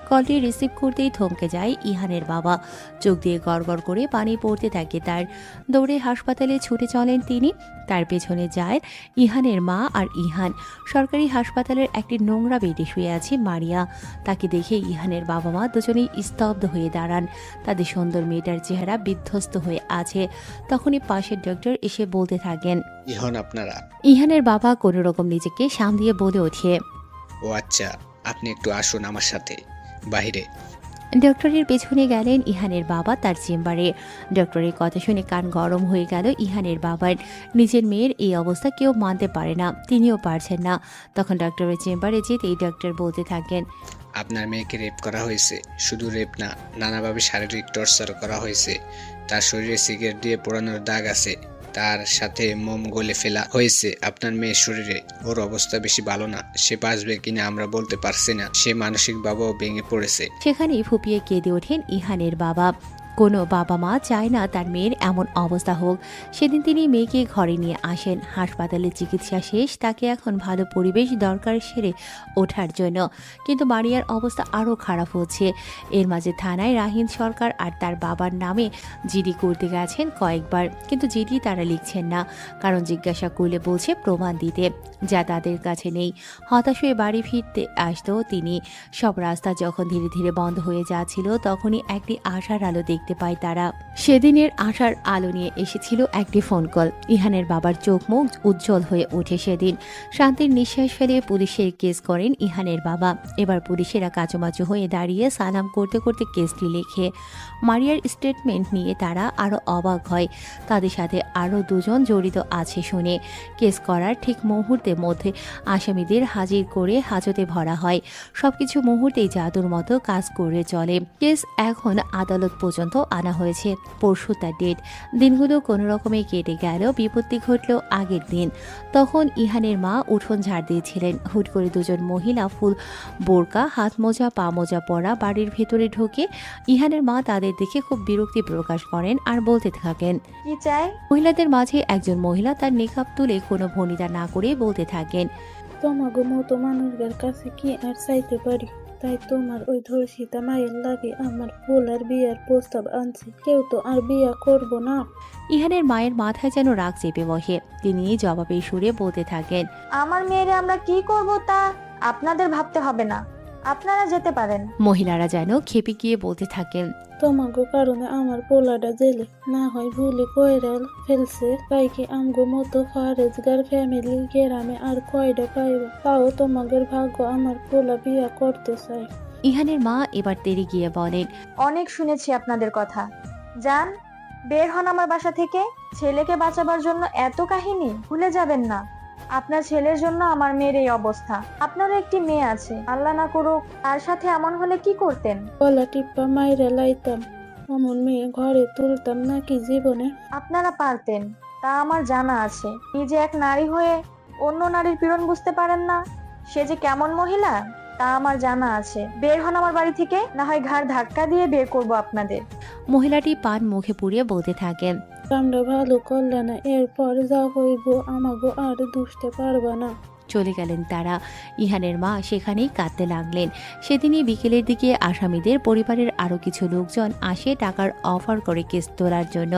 কলটি রিসিভ করতেই থমকে যায় ইহানের বাবা। চোখ দিয়ে গড়গড় করে পানি পড়তে থাকে তার। দৌড়ে হাসপাতালে ছুটে চলেন তিনি। তার পেছনে যায় ইহানের মা আর ইহান। সরকারি হাসপাতালের একটি নোংরা বেডে শুয়ে আছে মারিয়া। তাকে দেখে ইহানের বাবা মা দুজনেই স্তব্ধ হয়ে দাঁড়ান। তাদের সুন্দর মেয়েটার চেহারা বিধ্বস্ত হয়ে আছে। তখনই পাশের ডক্টর এসে বলতে থাকেন, ইহন আপনারা? ইহানের বাবা কোনো রকম নিজেকে সামলিয়ে বলে ওঠে, ও আচ্ছা, আপনি একটু আসুন আমার সাথে বাইরে। ডক্টরের পেছনে গেলেন ইহানের বাবা তার চেম্বারে। ডক্টরের কথা শুনে কান গরম হয়ে গেল ইহানের বাবার। নিজের মেয়ের এই অবস্থা কেউ মানতে পারে না, তিনিও পারছেন না। তখন ডক্টরের চেম্বারে যেতেই ডক্টর বলতে থাকেন, আপনার মেয়েকে রেপ করা হয়েছে। শুধু রেপ না, নানাভাবে শারীরিক টর্চার করা হয়েছে। তার শরীরে সিগারেট দিয়ে পোড়ানোর দাগ আছে, তার সাথে মোম গলে ফেলা হয়েছে আপনার মেয়ের শরীরে। ওর অবস্থা বেশি ভালো না, সে বাঁচবে কিনা আমরা বলতে পারছি না। সে মানসিকভাবেও ভেঙে পড়েছে। সেখানেই ফুপিয়ে কেঁদে ওঠেন ইহানের বাবা। কোনো বাবা মা চায় না তার মেয়ের এমন অবস্থা হোক। সেদিন তিনি মেয়েকে ঘরে নিয়ে আসেন। হাসপাতালে চিকিৎসা শেষ, তাকে এখন ভালো পরিবেশ দরকার সেরে ওঠার জন্য। কিন্তু মারিয়ার অবস্থা আরও খারাপ হচ্ছে। এর মাঝে থানায় রাহিন সরকার আর তার বাবার নামে জিডি করতে গেছেন কয়েকবার, কিন্তু জিডি তারা লিখছেন না। কারণ জিজ্ঞাসা করলে বলছে প্রমাণ দিতে, যা তাদের কাছে নেই। হতাশ হয়ে বাড়ি ফিরতে আসতো তিনি। সব রাস্তা যখন ধীরে ধীরে বন্ধ হয়ে যাচ্ছিল, তখনই একটি আশার আলো দেখতে পায় তারা। সেদিনের আশার আলো নিয়ে এসেছিল একটি ফোন কল। ইহানের বাবার চোখ মুখ উজ্জ্বল হয়ে ওঠে সেদিন। শান্তির নিঃশ্বাস ফেলে পুলিশের কেস করেন ইহানের বাবা। এবার পুলিশেরা কাচুমাচু হয়ে দাঁড়িয়ে সালাম করতে করতে কেসটি লেখে। মারিয়ার স্টেটমেন্ট নিয়ে তারা আরও অবাক হয়। তাদের সাথে আরও দুজন জড়িত আছে শুনে। কেস করার ঠিক মুহূর্তের মধ্যে আসামিদের হাজির করে হাজতে ভরা হয়। সবকিছু মুহূর্তেই জাদুর মতো কাজ করে চলে। কেস এখন আদালত পর্যন্ত আনা হয়েছে। পরশু তার ডেট। দিনগুলো কোনো রকমে কেটে গেল। বিপত্তি ঘটল আগের দিন। তখন ইহানের মা উঠোন ঝাড় দিয়েছিলেন। হুট করে দুজন মহিলা ফুল বোরকা, হাত মোজা, পা মোজা পরা বাড়ির ভেতরে ঢোকে। ইহানের মা তাদের দেখে খুব বিরক্তি প্রকাশ করেন আর বলতে থাকেন, কি চাই? মহিলাদের মাঝে একজন মহিলা তার নেকাব তুলে কোনো ভনিতা না করে বলতে থাকেন, তোমাগো মতো মানুষদের কাছে কি আর চাইতে পারি? তাই তোমার ওই ধর্ষিতা মায়ের লাগে আমার পোলার বিয়ার প্রস্তাব আনছে। কেউ তো আর বিয়া করব না। ইহানের মায়ের মাথায় যেন রাগ চেপে বসে। তিনি জবাবের সুরে বলতে থাকেন, আমার মেয়েরে আমরা কি করব তা আপনাদের ভাবতে হবে না, আপনারা যেতে পারেন। মহিলারা যেন খেপে গিয়ে বলতে থাকেন, তোমাগো কারণে আমার পোলাটা জেলে না হয় ভুলে কইরা ফেলছে। তাই কি আমগো মতো ফারেজগার ফ্যামিলি গ্রামে আর কয়টা পাইবে? তাও তোমাদের ভাগ্য আমার পোলা বিয়া করতে চায়। ইহানের মা এবার তেড়ে গিয়ে বলেন, অনেক শুনেছি আপনাদের কথা, যান বের হন আমার বাসা থেকে। ছেলেকে বাঁচাবার জন্য এত কাহিনী, ভুলে যাবেন না আপনার ছেলের জন্য আমার মেয়ের এই অবস্থা। আপনারও একটি মেয়ে আছে, আল্লাহ না করুক তার সাথে এমন হলে কি করতেন? গলা টিপ্পা মাইরা লাইতাম, অমন মেয়ে ঘরে তুলতাম নাকি জীবনে? আপনারা পারতেন, তা আমার জানা আছে। নিজে এক নারী হয়ে অন্য নারীর পীড়ন বুঝতে পারেন না, সে যে কেমন মহিলা তা আমার জানা আছে। বের হন আমার বাড়ি থেকে, না হয় ঘাড় ধাক্কা দিয়ে বের করব আপনাদের। মহিলাটি পান মুখে পুড়িয়ে বলতে থাকেন, আমরা ভালো করলে না, এরপর যা হইব আমাগো আর দুষতে পারবা না। চলে গেলেন তারা। ইহানের মা সেখানেই কাঁদতে লাগলেন। সেদিনই বিকেলের দিকে আসামিদের পরিবারের আরও কিছু লোকজন আসে টাকার অফার করে কেস তোলার জন্য,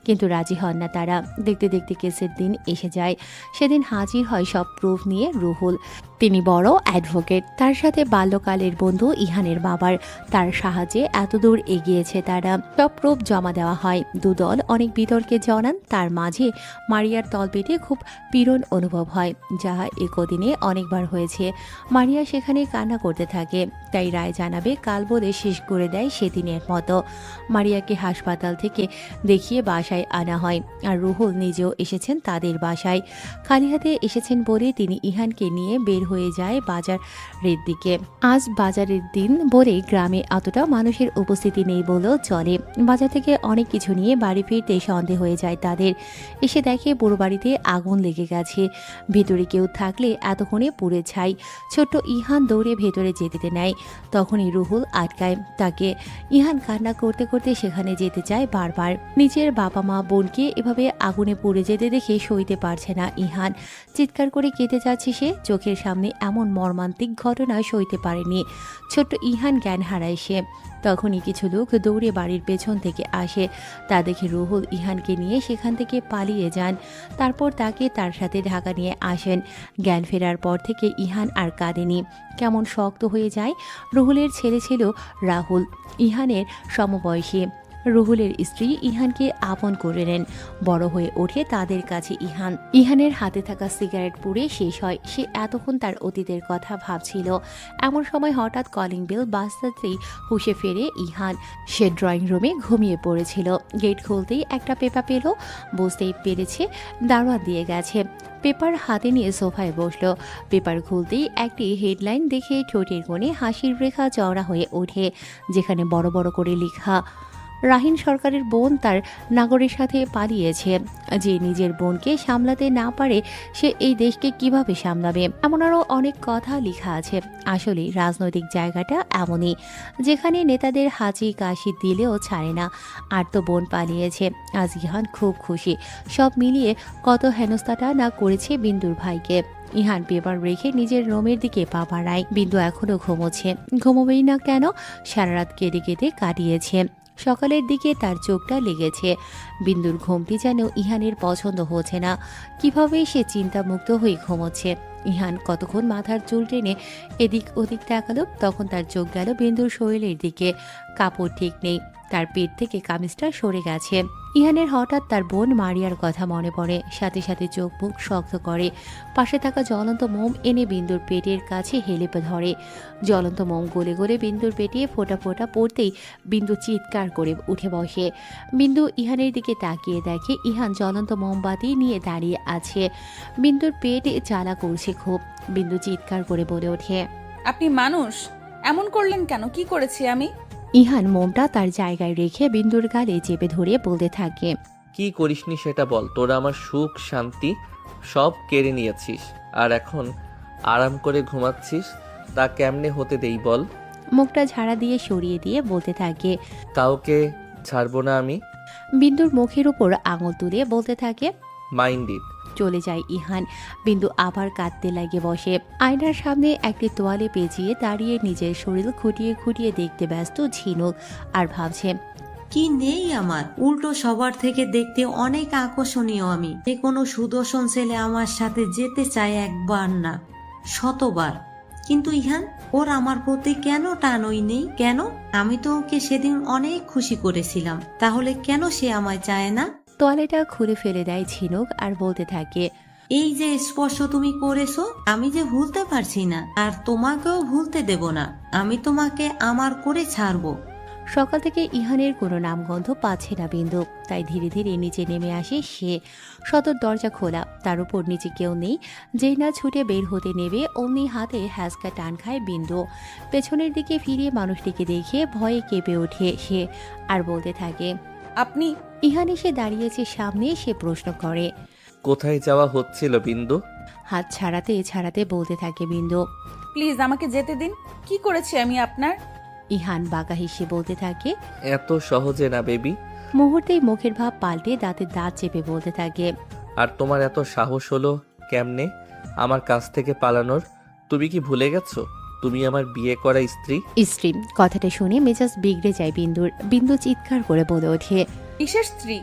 কিন্তু রাজি হন না তারা। দেখতে দেখতে কেসের দিন এসে যায়। সেদিন হাজির হয় সব প্রুফ নিয়ে রুহুল। তিনি বড় অ্যাডভোকেট, তার সাথে বাল্যকালের বন্ধু ইহানের বাবার। তার সাহায্যে এতদূর এগিয়েছে তারা। সব প্রুফ জমা দেওয়া হয়। দুদল অনেক বিতর্কে জড়ান। তার মাঝে মারিয়ার তলপেটে খুব পীড়ন অনুভব হয়, যা একদিনে অনেকবার হয়েছে। মারিয়া সেখানে কান্না করতে থাকে। তাই রায় জানাবে কাল বলে শেষ করে দেয় সেদিনের মতো। মারিয়াকে হাসপাতাল থেকে দেখিয়ে বাসায় আনা হয়, আর রুহুল নিজেও এসেছেন তাদের বাসায়। খালি হাতে এসেছেন বলে তিনি ইহানকে নিয়ে বের হয়ে যায় বাজারের দিকে। আজ বাজারের দিন বলে গ্রামে অতটা মানুষের উপস্থিতি নেই বলেও চলে। বাজার থেকে অনেক কিছু নিয়ে বাড়ি ফিরতে সন্দেহ হয়ে যায় তাদের। এসে দেখে পুরো বাড়িতে আগুন লেগে গেছে। ভিতরে কেউ থাকলে দেখলে এতক্ষণে পুড়ে ছাই। ছোট্ট ইহান দৌড়ে ভেতরে যেতে নেয়, তখনই রুহুল আটকায় তাকে। ইহান কান্না করতে করতে সেখানে যেতে চায় বারবার। নিজের বাবা মা বোনকে এভাবে আগুনে পুড়ে যেতে দেখে সইতে পারছে না ইহান। চিৎকার করে কেঁদে যাচ্ছে সে। চোখের সামনে এমন মর্মান্তিক ঘটনা সইতে পারেনি। ছোট্ট ইহান জ্ঞান হারায় সে। তখনই কিছু লোক দৌড়ে বাড়ির পেছন থেকে আসে। তা দেখে রুহুল ইহানকে নিয়ে সেখান থেকে পালিয়ে যান। তারপর তাকে তার সাথে ঢাকা নিয়ে আসেন। জ্ঞান ফেরার পর থেকে ইহান আর কাঁদেনি, কেমন শক্ত হয়ে যায়। রুহুলের ছেলে ছিল রাহুল, ইহানের সমবয়সী। রুহুলের স্ত্রী ইহানকে আপন করে নেন। বড় হয়ে ওঠে তাদের কাছে ইহান। ইহানের হাতে থাকা সিগারেট পুড়ে শেষ হয়। সে এতক্ষণ তার অতীতের কথা ভাবছিল। এমন সময় হঠাৎ কলিং বেল বাজতেই হুঁশে ফেরে ইহান। সে ড্রয়িং রুমে ঘুমিয়ে পড়েছিল। গেট খুলতেই একটা পেপার পেল। বুঝতেই পেরেছে দারোয়ান দিয়ে গেছে। পেপার হাতে নিয়ে সোফায় বসলো। পেপার খুলতেই একটি হেডলাইন দেখে ঠোঁটের কোণে হাসির রেখা চওড়া হয়ে ওঠে, যেখানে বড় বড় করে লেখা, রাহিন সরকারের বোন তার নাগরের সাথে পালিয়েছে। যে নিজের বোনকে সামলাতে না পারে সে এই দেশকে কিভাবে সামলাবে। এমন আরও অনেক কথা লেখা আছে। আসলে রাজনৈতিক জায়গাটা এমনই, যেখানে নেতাদের হাঁচি কাশি দিলেও ছাড়ে না। আর তো বোন পালিয়েছে। আজ ইহান খুব খুশি। সব মিলিয়ে কত হেনস্থাটা না করেছে বিন্দুর ভাইকে। ইহান পেপার রেখে নিজের রুমের দিকে পা বাড়ায়। বিন্দু এখনো ঘুমোচ্ছে। ঘুমোবেই না কেন? সারা রাত কেঁদে কেঁদে কাটিয়েছে। সকালের দিকে তার চোখটা লেগেছে। বিন্দুর ঘুমটি যেন ইহানের পছন্দ হচ্ছে না। কিভাবে সে চিন্তামুক্ত হয়ে ঘুমোচ্ছে। ইহান কতক্ষণ মাথার চুল টেনে এদিক ওদিক তাকালো। তখন তার চোখ গেল বিন্দুর শরীরের দিকে। কাপড় ঠিক নেই, তার পেট থেকে কামিজটা সরে গেছে। ইহানের হঠাৎ তার বোন মারিয়ার কথা মনে পড়ে। সাথে সাথে চোখ মুখ শক্ত করে। পাশে থাকা জ্বলন্ত মোম এনে বিন্দুর পেটের কাছে হেলে ধরে। জ্বলন্ত মোম গলে গলে বিন্দুর পেটে ফোঁটা ফোঁটা পড়তেই বিন্দু চিৎকার করে উঠে বসে। বিন্দু ইহানের দিকে তাকিয়ে দেখে ইহান জ্বলন্ত মোমবাতি নিয়ে দাঁড়িয়ে আছে। বিন্দুর পেট জ্বালা করছে খুব। বিন্দু চিৎকার করে বলে ওঠে, আপনি মানুষ, এমন করলেন কেন? কি করেছি আমি? ইহান মোমটা তার জায়গায় রেখে বিন্দুর গালে চেপে ধরে বলতে থাকে, কি করিসনি সেটা বল। তোরা আমার সুখ শান্তি সব কেড়ে নিয়েছিস, আর এখন আরাম করে ঘুমাচ্ছিস। তা কেমনে হতে দেই বল? মুখটা ঝাড়া দিয়ে সরিয়ে দিয়ে বলতে থাকে, কাউকে ছাড়বো না আমি। বিন্দুর মুখের উপর আঙুল তুলে বলতে থাকে, মাইন্ড ইট। চলে যায় ইহান। বিন্দু আবার কাঁদতে লাগে বসে। আয়নার সামনে একটি তোয়ালে পেঁচিয়ে দাঁড়িয়ে নিজের শরীর খুঁটিয়ে খুঁটিয়ে দেখতে ব্যস্ত ঝিনুক। আর ভাবছে, কি নেই আমার, উল্টো সবার থেকে দেখতে অনেক আকর্ষণীয় আমি। যে কোনো সুদর্শন ছেলে আমার সাথে যেতে চায় একবার না, শতবার। কিন্তু ইহান, ওর আমার প্রতি কেন টানই নেই? কেন? আমি তো ওকে সেদিন অনেক খুশি করেছিলাম, তাহলে কেন সে আমায় চায় না? তোয়ালেটা খুলে ফেলে দেয় ঝিনুক আর বলতে থাকে, এই যে স্পর্শ তুমি করেছো, আমি যে ভুলতে পারছি না, আর তোমাকেও ভুলতে দেব না। আমি তোমাকে আমার করে ছাড়বো। সকাল থেকে ইহানের কোনো নামগন্ধ পাচ্ছে না বিন্দু। তাই ধীরে ধীরে নিচে নেমে আসে সে। সদর দরজা খোলা, তার উপর নিচে কেউ নেই। যেই না ছুটে বের হতে নেবে অমনি হাতে হ্যাঁচকা টান খায় বিন্দু। পেছনের দিকে ফিরে মানুষটিকে দেখে ভয়ে কেঁপে ওঠে সে আর বলতে থাকে, আপনি? ইহান এসে দাঁড়িয়েছে সামনে। সে প্রশ্ন করে, কোথায় যাওয়া হচ্ছিল বিন্দু? হাত ছাড়াতে ছাড়াতে বলতে থাকে বিন্দু, প্লিজ আমাকে যেতে দিন। কি করেছি আমি আপনার? ইহান বাঁকা হেসে বলতে থাকে, এত সহজে না বেবি। মুহূর্তেই মুখের ভাব পাল্টে দাঁতের দাঁত চেপে বলতে থাকে, আর তোমার এত সাহস হলো কেমনে আমার কাছ থেকে পালানোর? তুমি কি ভুলে গেছো তুমি আমার বিয়ে করা স্ত্রী? স্ত্রী কথাটা শুনে মেজাজ বিগড়ে যায় বিন্দুর। বিন্দু চিৎকার করে বলে ওঠে, কিসের স্ত্রী?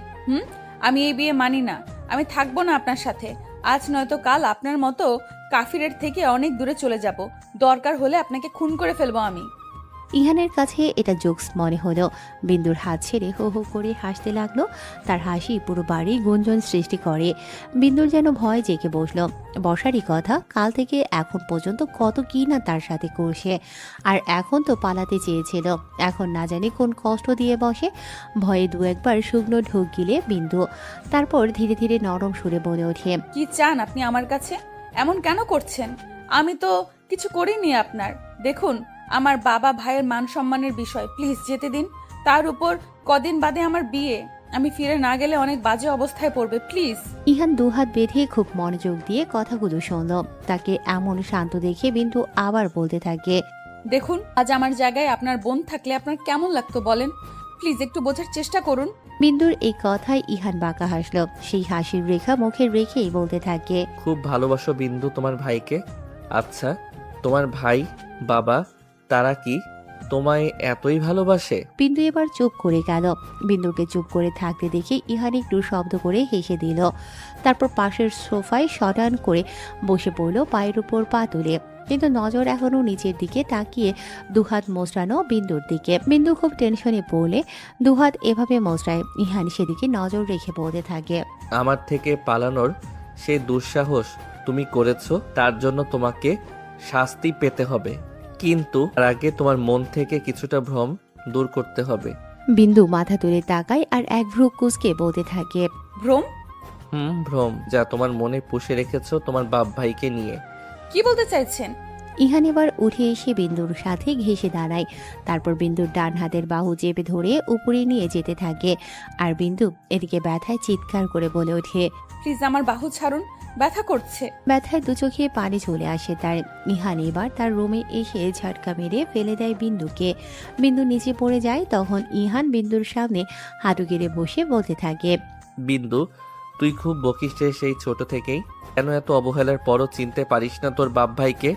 আমি এই বিয়ে মানি না। আমি থাকবো না আপনার সাথে। আজ নয়তো কাল আপনার মতো কাফিরের থেকে অনেক দূরে চলে যাব। দরকার হলে আপনাকে খুন করে ফেলবো আমি। ইহানের কাছে এটা জোকস মনে হলো। বিন্দুর হাত ছেড়ে হো হো করে হাসতে লাগলো। তার হাসি পুরো বাড়ি গুঞ্জন সৃষ্টি করে। বিন্দুর যেন ভয় জেগে বসলো। বসারই কথা, কাল থেকে এখন পর্যন্ত কত কি না তার সাথে করছে। আর এখন তো পালাতে চেয়েছিল, এখন না জানি কোন কষ্ট দিয়ে বসে। ভয়ে দু একবার শুকনো ঢোক গিলে বিন্দু। তারপর ধীরে ধীরে নরম সুরে বলে ওঠে, কি চান আপনি আমার কাছে? এমন কেন করছেন? আমি তো কিছু করিনি আপনার। দেখুন, আমার বাবা ভাইয়ের মান সম্মানের বিষয়। প্লিজ যেতে দিন। তার উপর কদিন বাদে আমার বিয়ে। আমি ফিরে না গেলে অনেক বাজে অবস্থায় পড়বে, প্লিজ। ইহান দুহাত বেঁধে খুব মনোযোগ দিয়ে কথাগুলো শুনল। তাকে এমন শান্ত দেখে বিন্দু আবার বলতে থাকে, দেখুন, আজ আমার জায়গায় আপনার বোন থাকলে আপনার কেমন লাগতো বলেন? প্লিজ একটু বোঝার চেষ্টা করুন। বিন্দুর এই কথায় ইহান বাঁকা হাসল। সেই হাসির রেখা মুখে রেখেই বলতে থাকে, খুব ভালোবাসো বিন্দু তোমার ভাইকে। আচ্ছা, তোমার ভাই বাবা তারা কি তোমায় এতই ভালোবাসে? বিন্দু এবার চুপ করে গেল। বিন্দুকে চুপ করে থাকতে দেখে ইহান একটু শব্দ করে হেসে দিল। তারপর পাশের সোফায় শটান করে বসে পড়ল পায়ের উপর পা তুলে, কিন্তু নজর এখনো নিচের দিকে তাকিয়ে দুহাত মোচড়ানো বিন্দুর দিকে। বিন্দু খুব টেনশনে পড়লে দুহাত এভাবে মোচড়ায়। ইহান সেদিকে নজর রেখে বলতে থাকে, আমার থেকে পালানোর সেই দুঃসাহস তুমি করেছো, তার জন্য তোমাকে শাস্তি পেতে হবে। কিন্তু তার আগে তোমার মন থেকে কিছুটা ভ্রম দূর করতে হবে। বিন্দু মাথা তুলে তাকায় আর এক ভ্রু কুঁচকে বলতে থাকে, ভ্রম? ভ্রম যা তোমার মনে পুষে রেখেছো তোমার বাপ ভাইকে নিয়ে। কি বলতে চাইছেন? ইহান এবার উঠে এসে বিন্দুর সাথে ঘেঁষে দাঁড়ায়। তারপর বিন্দুর ডান হাতের বাহু চেপে ধরে উপরে নিয়ে যেতে থাকে। আর বিন্দু এদিকে ব্যথায় চিৎকার করে বলে ওঠে, প্লিজ আমার বাহু ছাড়ুন, ব্যথা করছে। ব্যথায় দু চোখে পানি চলে আসে তার। ইহান এবার তার রুমে এসে ঝটকা মেরে ফেলে দেয় বিন্দুকে। বিন্দু নিচে পড়ে যায়। তখন ইহান বিন্দুর সামনে হাঁটু গেড়ে বসে বলতে থাকে, বিন্দু, তুই খুব বকিস রে সেই ছোট থেকেই। কেন এত অবহেলার পরও চিনতে পারিস না তোর বাপ ভাইকে?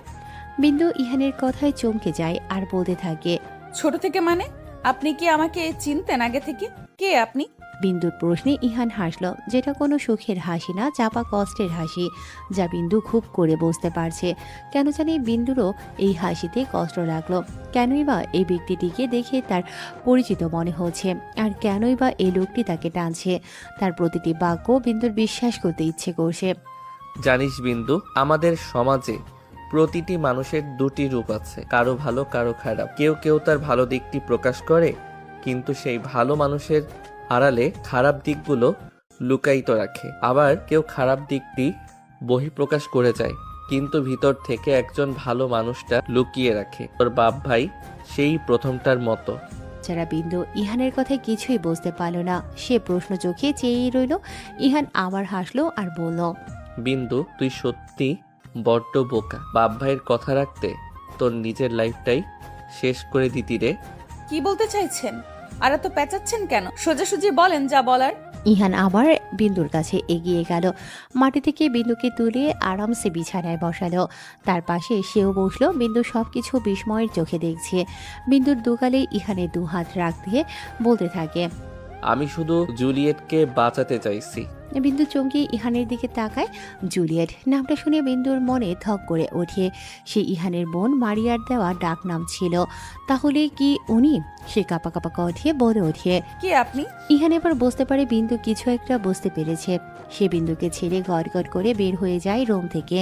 বিন্দু ইহানের কথায় চমকে যায় আর বলতে থাকে, ছোট থেকে মানে? আপনি কি আমাকে চিনতেন আগে থেকে? কে আপনি? বিন্দুর প্রশ্নে ইহান হাসল, যেটা কোনো সুখের হাসি না, চাপা কষ্টের হাসি, যা বিন্দু খুব করে বুঝতে পারছে। কেন জানি বিন্দুরও এই হাসিতে কষ্ট লাগলো। কেনই বা এই ব্যক্তিটিকে দেখে তার পরিচিত মনে হচ্ছে, আর কেনই বা এই লোকটি তাকে টানছে। তার প্রতিটি বাক্য বিন্দুর বিশ্বাস করতে ইচ্ছে করছে। জানিস বিন্দু, আমাদের সমাজে প্রতিটি মানুষের দুটি রূপ আছে, কারো ভালো কারো খারাপ। কেউ কেউ তার ভালো দিকটি প্রকাশ করে, কিন্তু সেই ভালো মানুষের আড়ালে খারাপ দিকগুলো লুকায়িত রাখে। আবার কেউ খারাপ দিকটি বহিঃপ্রকাশ করে যায়, কিন্তু ভিতর থেকে একজন ভালো মানুষটা লুকিয়ে রাখে। তোর বাপ ভাই সেই প্রথমটার মতো। যারা বিন্দু ইহানের কথায় কিছুই বুঝতে পারল না। সে প্রশ্ন চোখে চেয়েই রইল। ইহান আবার হাসলো আর বলল, বিন্দু, তুই সত্যি বড্ড বোকা। বাপ ভাইয়ের কথা রাখতে তোর নিজের লাইফটাই শেষ করে দিতি রে। কি বলতে চাইছেন? আর এত পেঁচাচ্ছেন কেন? সোজাসুজি বলেন যা বলার। ইহান আবার বিন্দুর কাছে এগিয়ে গেল। মাটি থেকে বিন্দুকে তুলে আরামসে বিছানায় বসালো। তার পাশে সেও বসলো। বিন্দু সবকিছু বিস্ময়ের চোখে দেখছে। বিন্দুর দুগালে ইহানের দুহাত রাখতে বলতে থাকে, আমি শুধু জুলিয়েটকে বাঁচাতে চাইছি। বিন্দু চমকে ইহানের দিকে তাকায়। জুলিয়েট নামটা শুনে বিন্দুর মনে ধক করে ওঠে। সে ইহানের বোন মারিয়ার দেওয়া ডাক নাম ছিল। তাহলে কি উনি? সে কাপা কাপা কণ্ঠে বলে ওঠে, কে আপনি? ইহান এবার বুঝতে পারে বিন্দু কিছু একটা বুঝতে পেরেছে। সে বিন্দুকে ছেড়ে গড়গড় করে বের হয়ে যায় রুম থেকে।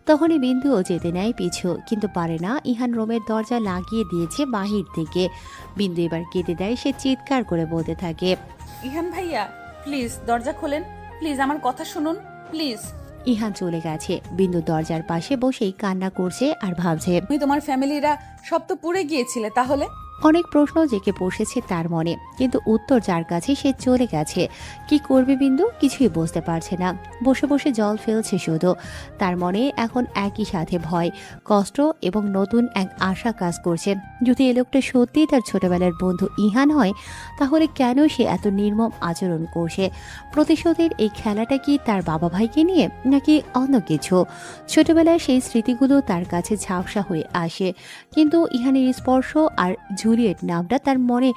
তখনই বিন্দুও যেতে নেয় পিছু, কিন্তু পারে না। ইহান রুমের দরজা লাগিয়ে দিয়েছে বাহির থেকে। বিন্দু এবার কেঁদে দেয়। সে চিৎকার করে বলতে থাকে, ইহান ভাইয়া, প্লিজ দরজা খোলেন, প্লিজ আমার কথা শুনুন, প্লিজ। ইহান চলে গেছে। বিন্দু দরজার পাশে বসেই কান্না করছে আর ভাবছে, তুমি তোমার ফ্যামিলিরা সব তো পুড়ে গিয়েছিলে তাহলে? অনেক প্রশ্ন জেগে বসেছে তার মনে, কিন্তু উত্তর যার কাছে সে চলে গেছে। কি করবে বিন্দু কিছুই বুঝতে পারছে না। বসে বসে জল ফেলছে শুধু। তার মনে এখন একই সাথে ভয়, কষ্ট এবং নতুন এক আশা কাজ করছে। যদি এ লোকটা সত্যিই তার ছোটবেলার বন্ধু ইহান হয়, তাহলে কেন সে এত নির্মম আচরণ করছে? প্রতিশোধের এই খেলাটা কি তার বাবা ভাইকে নিয়ে, নাকি অন্য কিছু? ছোটবেলায় সেই স্মৃতিগুলো তার কাছে ঝাপসা হয়ে আসে, কিন্তু ইহানের স্পর্শ আর জুলিয়েট নামটা তার মনে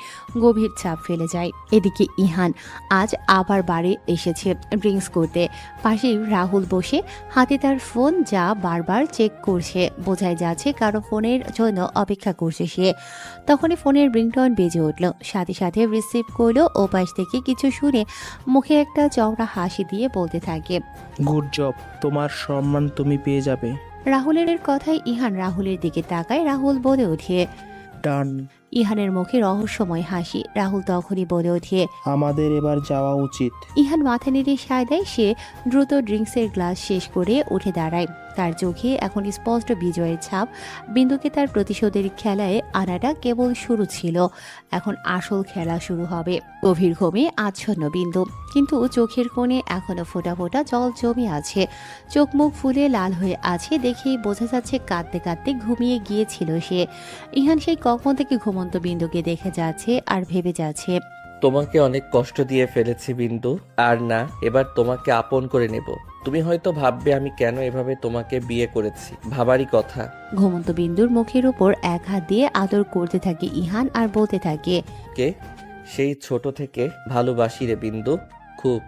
গভীর ছাপ ফেলে যায়। এদিকে ইহান আজ আবার বাড়ি এসেছে ড্রিঙ্কস করতে। পাশে রাহুল বসে হাতে তার ফোন, যা বারবার চেক করছে। বোঝাই যাচ্ছে কারো ফোনের জন্য অপেক্ষা করছে সে। তখনই ফোনের রিংটোন বেজে উঠল। সাথে সাথে রিসিভ করলো। ও পাশ থেকে কিছু শুনে মুখে একটা চওড়া হাসি দিয়ে বলতে থাকে, গুড জব, তোমার সম্মান তুমি পেয়ে যাবে। রাহুলের কথায় ইহান রাহুলের দিকে তাকায়। রাহুল বলে ওঠে, ডান। ইহানের মুখে রহস্যময় হাসি। রাহুল তখনই বলে ওঠে, আমাদের এবার যাওয়া উচিত। ইহান মাথা নেড়ে সায় দেয়। সে দ্রুত ড্রিঙ্কসের গ্লাস শেষ করে উঠে দাঁড়ায়। তার চোখে এখন স্পষ্ট বিজয়ের ছাপ। বিন্দুকে তার প্রতিশোধের খেলায় আনাটা কেবল শুরু ছিল, এখন আসল খেলা শুরু হবে। গভীর ঘুমে আচ্ছন্ন বিন্দু, কিন্তু চোখের কোণে এখনো ফোঁটা ফোঁটা জল জমে আছে। চোখ মুখ ফুলে লাল হয়ে আছে দেখেই বোঝা যাচ্ছে কাঁদতে কাঁদতে ঘুমিয়ে গিয়েছিল সে। ইহান সেই কখন থেকে ঘুমন্ত বিন্দুকে দেখে যাচ্ছে আর ভেবে যাচ্ছে, তোমাকে অনেক কষ্ট দিয়ে ফেলেছি বিন্দু, আর না, এবার তোমাকে আপন করে নেব। তুমি হয়তো ভাববে আমি কেন এভাবে তোমাকে বিয়ে করেছি, ভাবারই কথা। ঘুমন্ত বিন্দুর মুখের উপর এক হাত দিয়ে আদর করতে থাকে ইহান আর বলতে থাকে, কে সেই ছোট থেকে ভালোবাসি রে বিন্দু, খুব।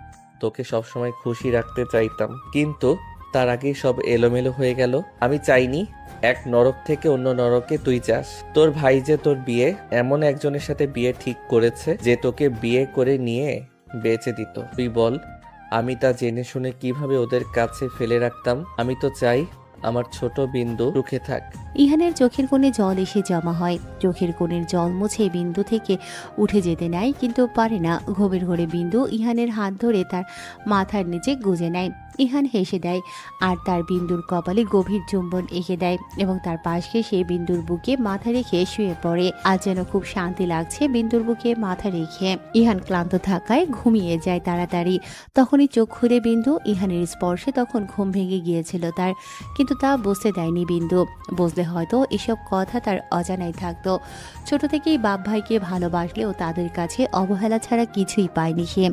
তোকে সবসময় খুশি রাখতে চাইতাম, কিন্তু তার আগেই সব এলোমেলো হয়ে গেল। আমি চাইনি এক নরক থেকে অন্য নরকে তুই যাস। তোর ভাই যে তোর বিয়ে এমন একজনের সাথে বিয়ে ঠিক করেছে যে তোকে বিয়ে করে নিয়ে বেঁচে দিত। তুই বল আমি তা জেনে শুনে কিভাবে ওদের কাছে ফেলে রাখতাম? আমি তো চাই আমার ছোট বিন্দু সুখে থাক। ইহানের চোখের কোণে জল এসে জমা হয়। চোখের কোণের জল মুছে বিন্দু থেকে উঠে যেতে নেয়, কিন্তু পারে না। ঘুমের ঘরে বিন্দু ইহানের হাত ধরে তার মাথার নিচে গুজে নেয়। ইহান হেসে দেয় আর তার বিন্দুর কপালে গভীর চুম্বন এঁকে দেয় এবং তার পাশ ঘেঁষে বিন্দুর বুকে মাথা রেখে শুয়ে পড়ে। আজ যেন খুব শান্তি লাগছে বিন্দুর বুকে মাথা রেখে। ইহান ক্লান্ত থাকায় ঘুমিয়ে যায় তাড়াতাড়ি। তখনই চোখ খুলে বিন্দু। ইহানের স্পর্শে তখন ঘুম ভেঙে গিয়েছিল তার, কিন্তু তা বুঝতে দেয়নি বিন্দু। বুঝলে হয়তো এসব কথা তার অজানাই থাকতো। ছোট থেকেই বাপ ভাইকে ভালোবাসলেও তাদের কাছে অবহেলা ছাড়া কিছুই পায়নি সে।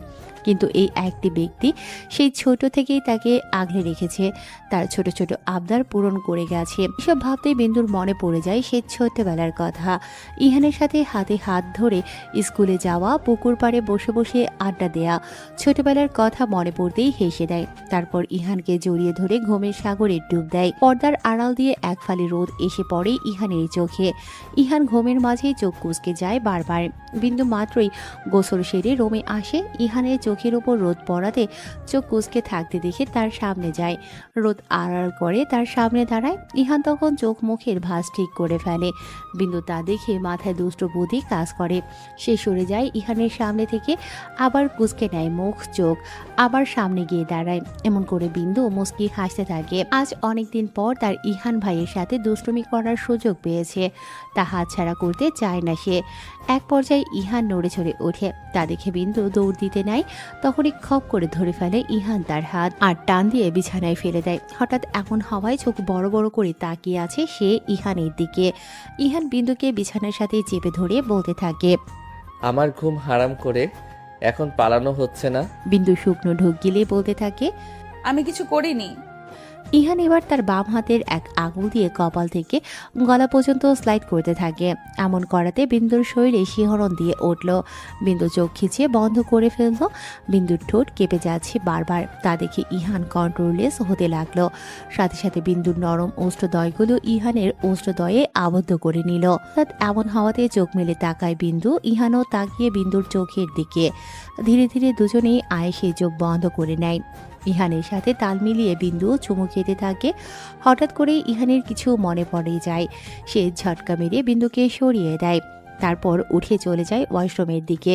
কিন্তু এই একটি ব্যক্তি সেই ছোট থেকেই তাকে আগলে রেখেছে, তার ছোট ছোট আবদার পূরণ করে গেছে। এসব ভাবতেই বিন্দুর মনে পড়ে যায় সে ছোটবেলার কথা। ইহানের সাথে হাতে হাত ধরে স্কুলে যাওয়া, পুকুর পাড়ে বসে বসে আড্ডা দেয়া। ছোটবেলার কথা মনে পড়তেই হেসে দেয়। তারপর ইহানকে জড়িয়ে ধরে ঘুমের সাগরে ডুব দেয়। পর্দার আড়াল দিয়ে এক ফালি রোদ এসে পড়ে ইহানের চোখে। ইহান ঘুমের মাঝেই চোখ কুঁচকে যায় বারবার। বিন্দু মাত্রই গোসল সেরে রুমে আসে। ইহানের চোখের উপর রোদ পড়াতে চোখ কুঁচকে থাকতে দেখে তার সামনে যায়। রোদ আড়াল করে তার সামনে দাঁড়ায়। ইহান তখন চোখ মুখের ভাঁজ ঠিক করে ফেলে। বিন্দু তা দেখে মাথায় দুষ্ট বুদ্ধি কাজ করে। সে সরে যায় ইহানের সামনে থেকে, আবার কুঁচকে নেয় মুখ চোখ, আবার সামনে গিয়ে দাঁড়ায়। এমন করে বিন্দু মুস্কি হাসতে থাকে। আজ অনেকদিন পর তার ইহান ভাইয়ের সাথে দুষ্টুমি করার সুযোগ পেয়েছে, তা হাতছাড়া করতে চায় না সে। এক পর্যায়ে ইহান নড়ে চড়ে ওঠে। তা দেখে বিন্দু দৌড় দিতে নেয়। তখনই খপ করে ধরে ফেলে ইহান তার হাত আর টান দিয়ে বিছানায় ফেলে দেয়। হঠাৎ এমন হওয়ায় চোখ বড় বড় করে তাকিয়ে আছে সে ইহানের দিকে। ইহান বিন্দুকে বিছানার সাথে চেপে ধরে বলতে থাকে, আমার ঘুম হারাম করে এখন পালানো হচ্ছে না? বিন্দু শুকনো ঢোক গিলে বলতে থাকে, আমি কিছু করিনি। ইহান এবার তার বাম হাতের এক আঙুল দিয়ে কপাল থেকে গলা পর্যন্ত স্লাইড করতে থাকে। এমন করাতে বিন্দুর শরীরে শিহরণ দিয়ে উঠল। বিন্দু চোখ খিচিয়ে বন্ধ করে ফেলল। বিন্দুর ঠোঁট কেঁপে যাচ্ছে বারবার। তা দেখে ইহান কন্ট্রোললেস হতে লাগলো। সাথে সাথে বিন্দুর নরম অষ্টদয়গুলো ইহানের অষ্টদয়ে আবদ্ধ করে নিল। অর্থাৎ এমন হওয়াতে চোখ মেলে তাকায় বিন্দু। ইহানও তাকিয়ে বিন্দুর চোখের দিকে। ধীরে ধীরে দুজনেই আয়েসে চোখ বন্ধ করে নেয়। ইহানের সাথে তাল মিলিয়ে বিন্দু চুমু খেতে থাকে। হঠাৎ করে ইহানের কিছু মনে পড়ে যায়। সে ঝটকা মেরে বিন্দুকে সরিয়ে দেয়। তারপর উঠে চলে যায় ওয়াশরুমের দিকে।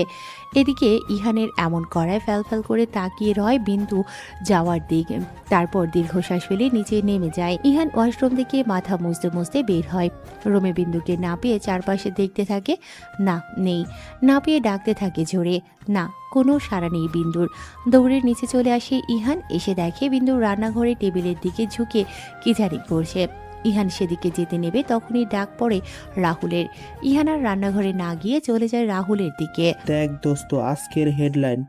এদিকে ইহানের এমন করায় ফ্যাল করে তাকিয়ে রয় বিন্দু যাওয়ার দিকে। তারপর দীর্ঘশ্বাস ফেলে নিচে নেমে যায়। ইহান ওয়াশরুম থেকে মাথা মুছতে মুছতে বের হয়। রুমে বিন্দুকে না পেয়ে চারপাশে দেখতে থাকে, না নেই। না পেয়ে ডাকতে থাকে জোরে, না কোনো সাড়া নেই বিন্দুর। দৌড়ের নিচে চলে আসে ইহান। এসে দেখে বিন্দু রান্নাঘরে টেবিলের দিকে ঝুঁকে কি জানি করছে। ইহান সেদিকে যেতে নেবে তখনই ডাক পড়ে রাহুলের। ইহান আর রান্নাঘরে না গিয়ে চলে যায় রাহুলের দিকে। দেখ দোস্ত, আজকের হেডলাইন,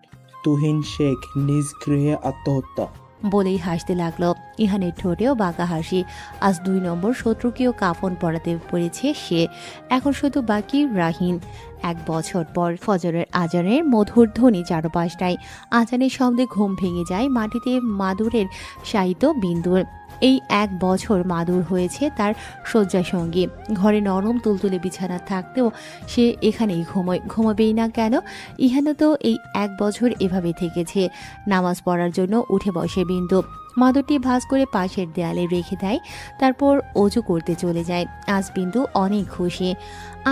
তুহিন শেখ নিজ গৃহে আত্মহত্যা। বলেই হাসতে লাগলো। ইহানের ঠোঁটেও বাঁকা হাসি। আজ 2 নম্বর শত্রুকেও কাফন পরাতে পেরেছে সে। এখন শুধু বাকি রাহিন। 1 বছর পর ফজরের আজানের মধুর ধ্বনি চারপাশটায়। আজানের শব্দে ঘুম ভেঙে যায় মাটিতে মাদুরের শায়িত বিন্দুর। এই 1 বছর মাদুর হয়েছে তার শয্যাসঙ্গী। ঘরে নরম তুলতুলে বিছানা থাকতেও সে এখানেই ঘুমাবেই না কেন? ইহানও তো এই 1 বছর এভাবে থেকেছে। নামাজ পড়ার জন্য উঠে বসে বিন্দু। মাদুরটি ভাঁজ করে পাশের দেয়ালে রেখে দেয়, তারপর অজু করতে চলে যায়। আজ বিন্দু অনেক খুশি।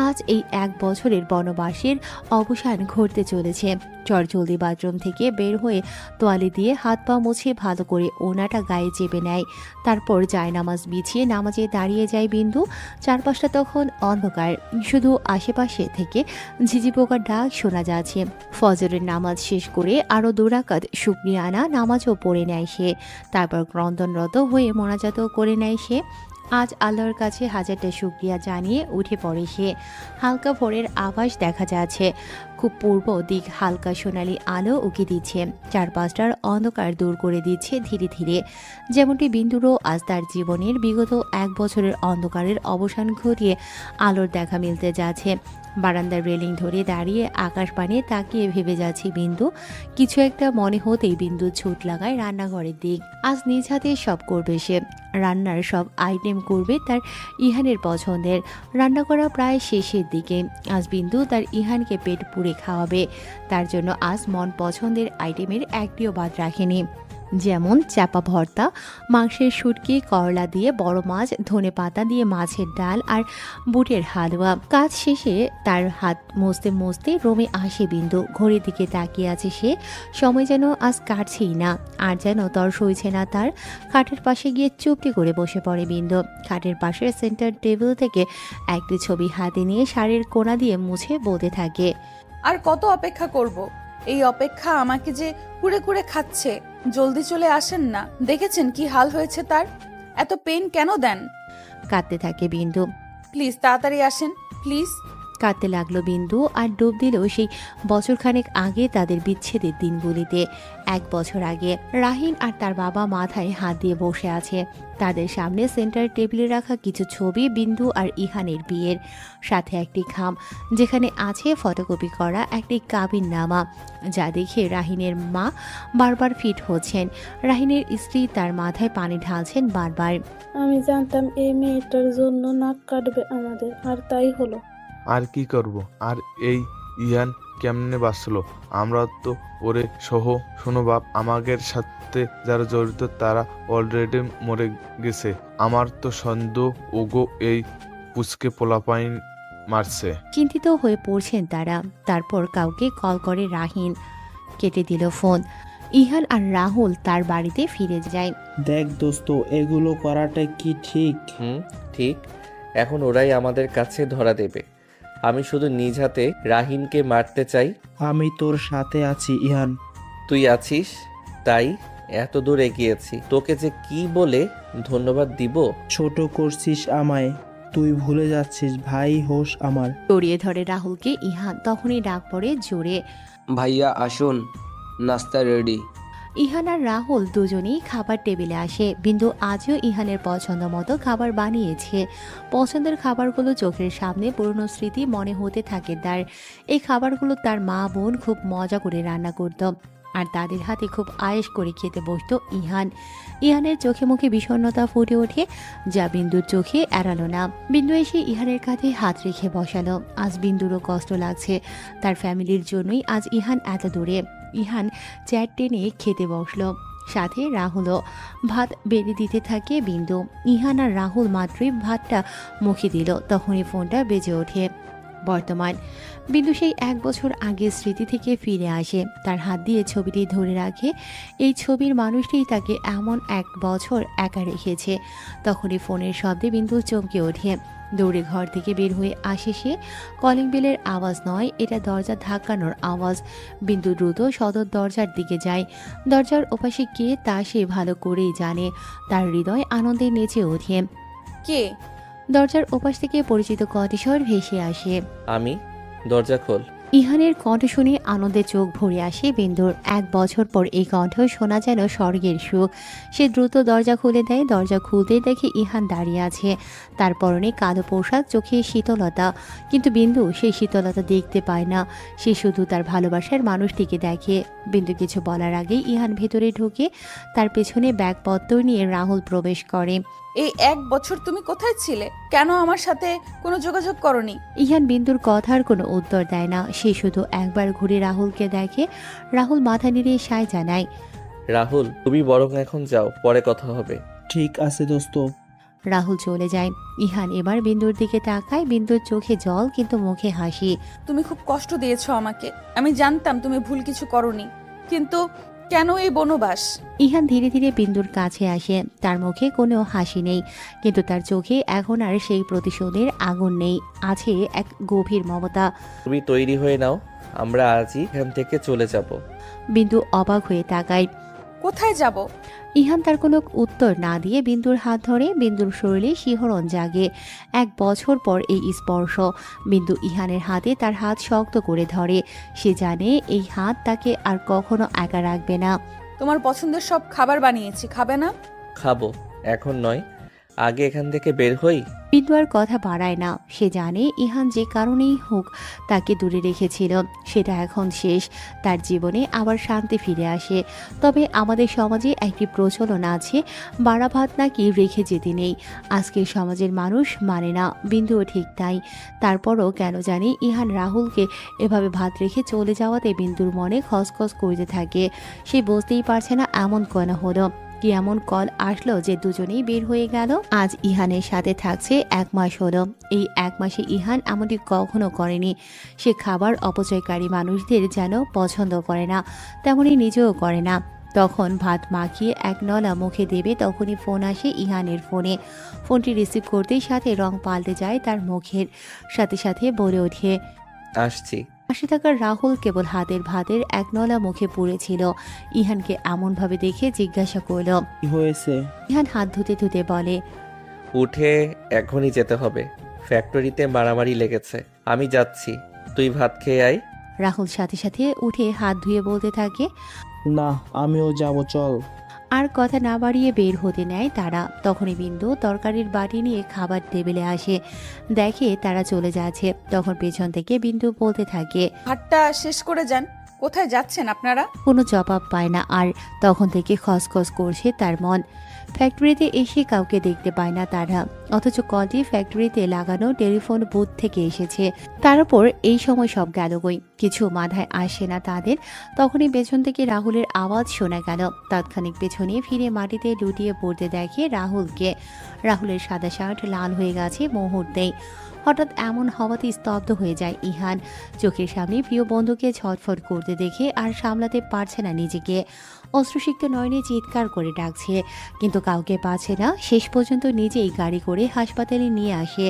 আজ এই 1 বছরের বনবাসের অবসান ঘটতে চলেছে। চটজলদি বাথরুম থেকে বের হয়ে তোয়ালে দিয়ে হাত পা মুছে ভালো করে ওনাটা গায়ে চেপে নেয়। তারপর জায়নামাজ বিছিয়ে নামাজে দাঁড়িয়ে যায় বিন্দু। চারপাশটা তখন অন্ধকার, শুধু আশেপাশে থেকে ঝিঝি পোকার ডাক শোনা যাচ্ছে। ফজরের নামাজ শেষ করে আরও 2 রাকাত শুকরিয়ানা নামাজও পড়ে নেয় সে। তারপর ক্রন্দনরত হয়ে মোনাজাতও করে নেয় সে। আজ আল্লাহর কাছে হাজারটা শুকরিয়া জানিয়ে উঠে পড়ে সে। হালকা ভোরের আভাস দেখা যাচ্ছে, খুব পূর্ব দিক হালকা সোনালি আলো উকি দিচ্ছে, চারপাশটার অন্ধকার দূর করে দিচ্ছে ধীরে ধীরে। যেমনটি বিন্দুরও আজ তার জীবনের বিগত 1 বছরের অন্ধকারের অবসান ঘটিয়ে আলোর দেখা মিলতে যাচ্ছে। বারান্দার রেলিং ধরে দাঁড়িয়ে আকাশ পানে তাকিয়ে ভেবে যাচ্ছে বিন্দু। কিছু একটা মনে হতেই বিন্দু ছুট লাগায় রান্নাঘরের দিক। আজ নিজ হাতে সব করবে সে। রান্নার সব আইটেম করবে তার ইহানের পছন্দের। রান্না করা প্রায় শেষের দিকে। আজ বিন্দু তার ইহানকে পেট পুড়ে খাওয়াবে। তার জন্য আজ মন পছন্দের আইটেমের একটিও বাদ রাখেনি। যেমন চাপা ভর্তা, মাংসের শুটকি, করলা দিয়ে বড় মাছ, ধনেপাতা দিয়ে মাছের ডাল আর বুটের হালুয়া। কাজ শেষে তার হাত মুছতে মুছতে রুমে আসে বিন্দু। ঘড়ির দিকে তাকিয়ে আছে সে। সময় যেন আজ কাটছেই না, আর যেন তর সইছে না তার। খাটের পাশে গিয়ে চুপটি করে বসে পড়ে বিন্দু। খাটের পাশের সেন্টার টেবিল থেকে একটি ছবি হাতে নিয়ে শাড়ির কোনা দিয়ে মুছে বলতে থাকে, আর কত অপেক্ষা করব? এই অপেক্ষা আমাকে যে কুড়ে কুড়ে খাচ্ছে। জলদি চলে আসেন না, দেখেছেন কি হাল হয়েছে তার? এত পেন কেন দেন? কাঁদতে থাকে বিন্দু। প্লিজ তাড়াতাড়ি আসেন, প্লিজ। কাঁদতে লাগলো বিন্দু আর ডুব দিল সেই বছরখানেক আগে তাদের বিচ্ছেদের দিনগুলিতে। 1 বছর আগে রাহিন আর তার বাবা মাথায় হাত দিয়ে বসে আছে। তাদের সামনে সেন্টার টেবিলে রাখা কিছু ছবি বিন্দু আর ইহানের বিয়ের, সাথে একটি খাম যেখানে আছে ফটোকপি করা একটি কাবিননামা, যা দেখে রাহিনের মা বারবার ফিট হচ্ছেন। রাহিনের স্ত্রী তার মাথায় পানি ঢালছেন বারবার। আমি জানতাম এই মেয়েটার জন্য নাক কাটবে আমাদের, আর তাই হলো। আর কি করব? আর এই ইয়ান কেমনে বাঁচলো? আমরা তো ওরে সহ। শোনো বাপ, আমাদের সাথে যারা জড়িত তারা অলরেডি মরে গেছে। আমার তো সন্দেহ ওগো এই পুচকে পোলাপাইন মারছে। চিন্তিত হয়ে পড়ছেন তারা। তারপর কাউকে কল করে রাহিন। কেটে দিল ফোন। ইহান আর রাহুল তার বাড়িতে ফিরে যায়। দেখ দোস্ত, এগুলো করাটা কি ঠিক? ঠিক। এখন ওরাই আমাদের কাছে ধরা দেবে। আমি শুধু নিজ হাতে রাহিনকে মারতে চাই। আমি তোর সাথে আছি ইহান। তুই আছিস তাই এত দূর এগিয়েছি। তোকে যে কি বলে ধন্যবাদ দিব। ছোট করছিস আমায়, তুই ভুলে যাচ্ছিস ভাই হোস আমার। জড়িয়ে ধরে রাহুলকে ইহান। তখনই ডাক পড়ে জোরে, ভাইয়া আসুন, নাস্তা রেডি। ইহান আর রাহুল দুজনেই খাবার টেবিলে আসে। বিন্দু আজও ইহানের পছন্দ মতো খাবার বানিয়েছে। পছন্দের খাবারগুলো চোখের সামনে পুরনো স্মৃতি মনে হতে থাকে তার। এই খাবারগুলো তার মা বোন খুব মজা করে রান্না করত, আর তাদের হাতে খুব আয়েশ করে খেতে বসত ইহান। ইহানের চোখে মুখে বিষণ্ণতা ফুটে ওঠে, যা বিন্দুর চোখে এড়ালো না। বিন্দু এসে ইহানের কাঁধে হাত রেখে বসালো। আজ বিন্দুরও কষ্ট লাগছে। তার ফ্যামিলির জন্যই আজ ইহান এত দূরে। ইহান চেয়ার টেনে খেতে বসলো, সাথে রাহুলও। ভাত বেড়ে দিতে থাকে বিন্দু। ইহান আর রাহুল মাত্রই ভাতটা মুখে দিল, তখনই ফোনটা বেজে ওঠে। বর্তমান বিন্দু সেই 1 বছর আগের স্মৃতি থেকে ফিরে আসে। তার হাত দিয়ে ছবিটি ধরে রাখে। এই ছবির মানুষটি তাকে এমন 1 বছর একা রেখেছে। তখনই ফোনের শব্দে বিন্দু চমকে ওঠে। দৌড়ে ঘর থেকে বের হয়ে আসে সে। কলিং বেলের আওয়াজ নয়, এটা দরজা ধাক্কানোর আওয়াজ। বিন্দু দ্রুত সদর দরজার দিকে যায়। দরজার ওপাশে কে তা সে ভালো করেই জানে। তার হৃদয় আনন্দে নেচে ওঠে। কে? দরজার ওপাশ থেকে পরিচিত কণ্ঠস্বর ভেসে আসে, আমি। দরজা খোল। ইহানের কণ্ঠ শুনে আনন্দে চোখ ভরে আসে বিন্দুর। 1 বছর পর এই কণ্ঠ শোনা যেন স্বর্গের সুখ। সে দ্রুত দরজা খুলে দেয়। দরজা খুলতেই দেখে ইহান দাঁড়িয়ে আছে। তার পরনে কালো পোশাক, চোখে শীতলতা। কিন্তু বিন্দু সেই শীতলতা দেখতে পায় না। সে শুধু তার ভালোবাসার মানুষটিকে দেখে। বিন্দু কিছু বলার আগেই ইহান ভেতরে ঢুকে। তার পেছনে ব্যাগপত্র নিয়ে রাহুল প্রবেশ করে। এই 1 বছর তুমি কোথায় ছিলে? কেন আমার সাথে কোনো যোগাযোগ করনি? ইহান বিন্দুর কথার কোনো উত্তর দেয় না। সে শুধু একবার ঘুরে রাহুলকে দেখে। রাহুল মাথা নেড়ে সায় জানায়। রাহুল, তুমি বরং এখন যাও, পরে কথা হবে। ঠিক আছে দোস্ত। রাহুল চলে যায়। ইহান এবার বিন্দুর দিকে তাকায়। বিন্দুর চোখে জল কিন্তু মুখে হাসি। তুমি খুব কষ্ট দিয়েছো আমাকে। আমি জানতাম তুমি ভুল কিছু করনি, কিন্তু কেন এই বনবাস? ইহান ধীরে ধীরে বিন্দুর কাছে আসে। তার মুখে কোনো হাসি নেই, কিন্তু তার চোখে এখন আর সেই প্রতিশোধের আগুন নেই, আছে এক গভীর মমতা। তুমি তৈরি হয়ে নাও, আমরা আজই এখান থেকে চলে যাব। বিন্দু অবাক হয়ে তাকায়। কোথায় যাব? ইহান তার কোনো উত্তর না দিয়ে বিন্দুর হাত ধরে। বিন্দুর শরীরে শিহরণ জাগে। 1 বছর পর এই স্পর্শ। বিন্দু ইহানের হাতে তার হাত শক্ত করে ধরে। সে জানে এই হাত তাকে আর কখনো একা রাখবে না। তোমার পছন্দের সব খাবার বানিয়েছি, খাবে না? খাবো, এখন নয়, আগে এখান থেকে বের হই। বিন্দু আর কথা বাড়ায় না। সে জানে ইহান যে কারণেই হোক তাকে দূরে রেখেছিল, সেটা এখন শেষ। তার জীবনে আবার শান্তি ফিরে আসে। তবে আমাদের সমাজে একটি প্রচলন আছে, বাড়া ভাত নাকি রেখে যেতে নেই। আজকের সমাজের মানুষ মানে না, বিন্দুও ঠিক তাই। তারপরও কেন জানি ইহান রাহুলকে এভাবে ভাত রেখে চলে যাওয়াতে বিন্দুর মনে খসখস করতে থাকে। সে বুঝতেই পারছে না এমন কেন হলো, কি এমন কল আসলো যে দুজনেই বের হয়ে গেল। আজ ইহানের সাথে থাকছে 1 মাস হলো। এই 1 মাসে ইহান এমনটি কখনো করেনি। সে খাবার অপচয়কারী মানুষদের যেন পছন্দ করে না, তেমনি নিজেও করে না। তখন ভাত মাখিয়ে 1 নলা মুখে দেবে, তখনই ফোন আসে ইহানের ফোনে। ফোনটি রিসিভ করতেই সাথে রং পাল্টে যায় তার মুখের। সাথে সাথে বলে ওঠে, আসছি। পাশে থাকা রাহুল কেবল হাতের ভাতের 1 নলা মুখে পুড়েছিল। ইহানকে এমনভাবে দেখে জিজ্ঞাসা করল, কি হয়েছে? ইহান হাত ধুতে ধুতে বলে, উঠে এখনই যেতে হবে, ফ্যাক্টরিতে মারামারি লেগেছে। আমি যাচ্ছি, তুই ভাত খেয়ে আয়। রাহুল সাথে সাথে উঠে হাত ধুয়ে বলতে থাকে। না, আমিও যাব, চল। আর কথা না বাড়িয়ে বের হতে নেয় তারা। তখনই বিন্দু তরকারির বাটি নিয়ে খাবার টেবিলে আসে। দেখে তারা চলে যাচ্ছে। তখন পেছন থেকে বিন্দু বলতে থাকে, ভাতটা শেষ করে যান। কোথায় যাচ্ছেন আপনারা? কোনো জবাব পায় না আর। তখন থেকে খসখস করছে তার মন। ফ্যাক্টরিতে এসে কাউকে দেখতে পায় না তারা, অথচ কলটি ফ্যাক্টরিতে লাগানো টেলিফোন বুথ থেকে এসেছে। তার উপর এই সময় সব গেলগই, কিছু মাথায় আসে না তাদের। তখনই পেছন থেকে রাহুলের আওয়াজ শোনা গেল। তাৎক্ষণিক পেছনে ফিরে মাটিতে লুটিয়ে পড়তে দেখে রাহুলকে। রাহুলের সাদা শার্ট লাল হয়ে গেছে মুহূর্তেই। হঠাৎ এমন হওয়াতে স্তব্ধ হয়ে যায় ইহান। চোখের সামনে প্রিয় বন্ধুকে ছটফট করতে দেখে আর সামলাতে পারছে না নিজেকে। অশ্রুসিক্ত নয়নে চিৎকার করে ডাকছে, কিন্তু কাউকে পাচ্ছে না। শেষ পর্যন্ত নিজেই গাড়ি করে হাসপাতালে নিয়ে আসে।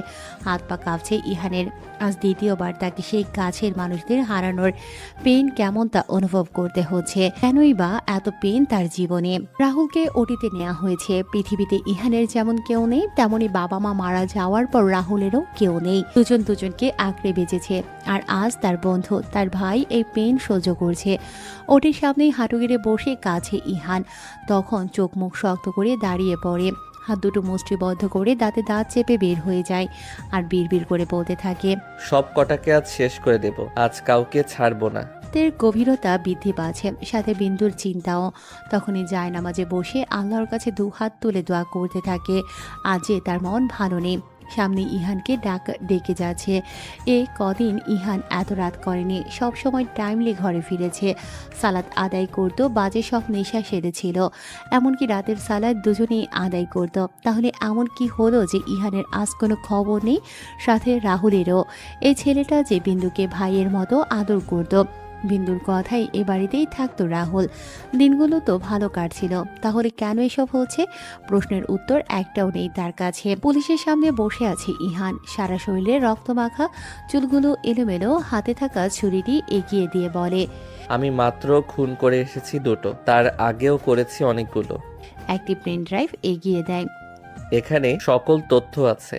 হাত পা কাঁপছে ইহানের। আজ দ্বিতীয়বার তাকে সেই কাছের মানুষদের হারানোর পেন কেমন তা অনুভব করতে হচ্ছে। কেনই বা এত পেন তার জীবনে। রাহুলকে ওটিতে নেওয়া হয়েছে। পৃথিবীতে ইহানের যেমন কেউ নেই, তেমনি বাবা মা মারা যাওয়ার পর রাহুলেরও কেউ নেই। দুজন দুজনকে আঁকড়ে বেঁচেছে। আর আজ তার বন্ধু, তার ভাই এই পেন সহ্য করছে। ওটির সামনেই হাঁটু গেড়ে বসে কাছে ইহান। তখন চোখ মুখ শক্ত করে দাঁড়িয়ে পড়ে। হাত দুটো মুষ্টিবদ্ধ করে দাঁতে দাঁত চেপে বের হয়ে যায় আর বিড়বিড় করে বলতে থাকে, সব কটাকে আজ শেষ করে দেব, আজ কাউকে ছাড়বো না। এর গভীরতা বৃদ্ধি পাচ্ছে, সাথে বিন্দুর চিন্তাও। তখনই জায়নামাজে বসে আল্লাহর কাছে 2 হাত তুলে দোয়া করতে থাকে। আজে তার মন ভালো নেই। সামনে ইহানকে ডেকে যাচ্ছে। কদিন ইহান এত রাত করেনি, সব সময় টাইমলি ঘরে ফিরেছে। সালাত আদায় করত, বাজে সব নেশা সেরেছিল। এমনকি রাতের সালাত দুজনেই আদায় করত। তাহলে এমন কি হলো যে ইহানের আজ কোনো খবর নেই, সাথে রাহুলেরও। এই ছেলেটা যে বিন্দুকে ভাইয়ের মতো আদর করত। বিন্দুর কথাই এ বাড়িতেই থাকতো রাহুল। দিনগুলো তো ভালো কাটছিল, তাহলে কেন এসব হচ্ছে? প্রশ্নের উত্তর একটাও নেই তার কাছে। পুলিশের সামনে বসে আছে ইহান, সারা শরীরে রক্তমাখা, চুলগুলো এলোমেলো। হাতে থাকা ছুরিটি এগিয়ে দিয়ে বলে, আমি মাত্র খুন করে এসেছি 2টো, তার আগেও করেছি অনেকগুলো। একটি পেন ড্রাইভ এগিয়ে দেয়। এখানে সকল তথ্য আছে,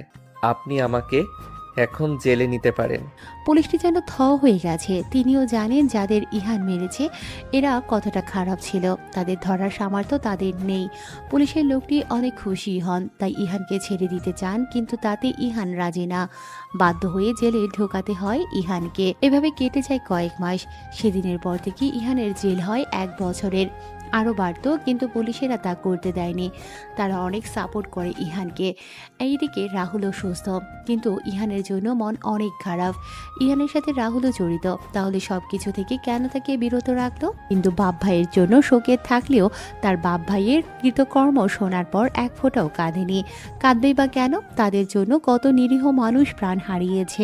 আপনি আমাকে এখন জেলে নিতে পারেন। পুলিশটি যেন থ হয়ে গেছে। তিনিও জানেন যাদের ইহান মেরেছে এরা কতটা খারাপ ছিল। তাদের ধরার সামর্থ্য তাদের নেই। পুলিশের লোকটি অনেক খুশি হন, তাই ইহানকে ছেড়ে দিতে চান, কিন্তু তাতে ইহান রাজি না। বাধ্য হয়ে জেলে ঢোকাতে হয় ইহানকে। এভাবে কেটে যায় কয়েক মাস। সেদিনের পর থেকে ইহানের জেল হয় 1 বছরের। আরও বাড়ত, কিন্তু পুলিশেরা তা করতে দেয়নি। তারা অনেক সাপোর্ট করে ইহানকে। এইদিকে রাহুলও সুস্থ, কিন্তু ইহানের জন্য মন অনেক খারাপ। ইহানের সাথে রাহুলও জড়িত, তাহলে সবকিছু থেকে কেন তাকে বিরত রাখলো? কিন্তু বাপ ভাইয়ের জন্য শোকে থাকলেও তার বাপ ভাইয়ের কৃতকর্ম শোনার পর এক ফোঁটাও কাঁদেনি। কাঁদবেই বা কেন? তাদের জন্য কত নিরীহ মানুষ প্রাণ হারিয়েছে,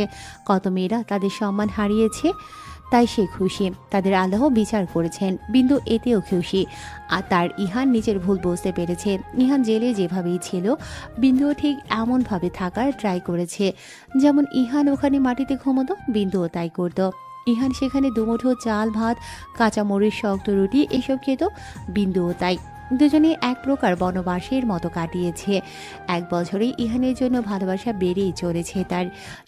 কত মেয়েরা তাদের সম্মান হারিয়েছে। তাই সে খুশি, তাদের আল্লাহ বিচার করেছেন। বিন্দু এতেও খুশি, আর তার ইহান নিজের ভুল বুঝতে পেরেছে। ইহান জেলে যেভাবেই ছিল, বিন্দুও ঠিক এমনভাবে থাকার ট্রাই করেছে। যেমন ইহান ওখানে মাটিতে ঘুমোতো, বিন্দুও তাই করতো। ইহান সেখানে দুমুঠো চাল ভাত, কাঁচামরিচ, শক্ত রুটি এসব খেত, বিন্দুও তাই। দুজনে এক প্রকার বনবাসের মতো কাটিয়েছে। 1 বছরেই ইহানের জন্য ভালোবাসা বেড়েই চলেছে তার।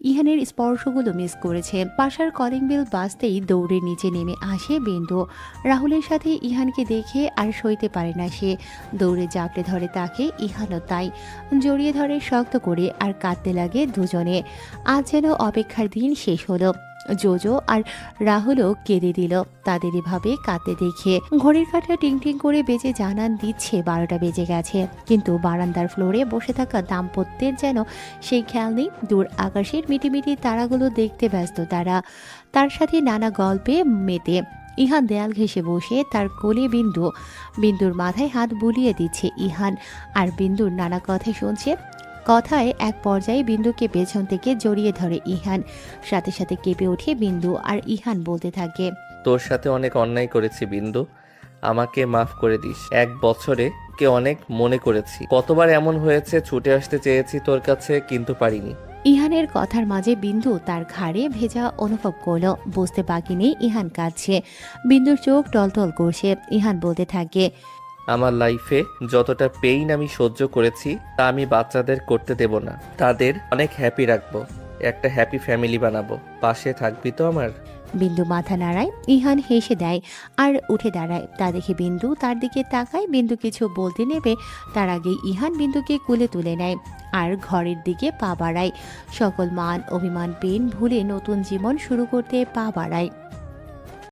ইহানের স্পর্শগুলো মিস করেছে। বাসার কলিং বেল বাজতেই দৌড়ে নিচে নেমে আসে বিন্দু। রাহুলের সাথে ইহানকে দেখে আর সইতে পারে না সে, দৌড়ে জাপটে ধরে তাকে। ইহানও তাই, জড়িয়ে ধরে শক্ত করে, আর কাঁদতে লাগে দুজনে। আজ যেন অপেক্ষার দিন শেষ হলো। জোজো আর রাহুলও কেঁদে দিল তাদের এভাবে কাঁদতে দেখে। ঘড়ির কাঁটা টিং টিং করে বেজে জানান দিচ্ছে 12টা বেজে গেছে, কিন্তু বারান্দার ফ্লোরে বসে থাকা দাম্পত্যের যেন সেই খেয়াল নেই। দূর আকাশের মিটিমিটি তারাগুলো দেখতে ব্যস্ত তারা, তার সাথে নানা গল্পে মেতে। ইহান দেয়াল ঘেঁষে বসে, তার কোলে বিন্দু। বিন্দুর মাথায় হাত বুলিয়ে দিচ্ছে ইহান, আর বিন্দুর নানা কথা শুনছে। কথায় এক পর্যায়ে বিন্দুকে পেছন থেকে জড়িয়ে ধরে ইহান। সাথে সাথে কেঁপে ওঠে বিন্দু, আর ইহান বলতে থাকে, তোর সাথে অনেক অন্যায় করেছি বিন্দু, আমাকে মাফ করে দিস। 1 বছরে কে অনেক মনে করেছি, কতবার এমন হয়েছে ছুটে আসতে চেয়েছি তোর কাছে, কিন্তু পারিনি। ইহানের কথার মাঝে বিন্দু তার ঘাড়ে ভেজা অনুভব করলো। বুঝতে বাকি নেই ইহান কাঁদছে, বিন্দুর চোখ টলটল করছে। ইহান বলতে থাকে, আমার লাইফে যতটা পেইন আমি সহ্য করেছি তা আমি বাচ্চাদের করতে দেব না। তাদের অনেক হ্যাপি রাখবো, একটা হ্যাপি ফ্যামিলি বানাবো। পাশে থাকবি তো আমার? বিন্দু মাথা নাড়ায়। ইহান হেসে দেয় আর উঠে দাঁড়ায়। তা দেখে বিন্দু তার দিকে তাকায়। বিন্দু কিছু বলতে নেবে, তার আগেই ইহান বিন্দুকে কুলে তুলে নেয় আর ঘরের দিকে পা বাড়ায়। সকল মান অভিমান পেন ভুলে নতুন জীবন শুরু করতে পা বাড়ায়।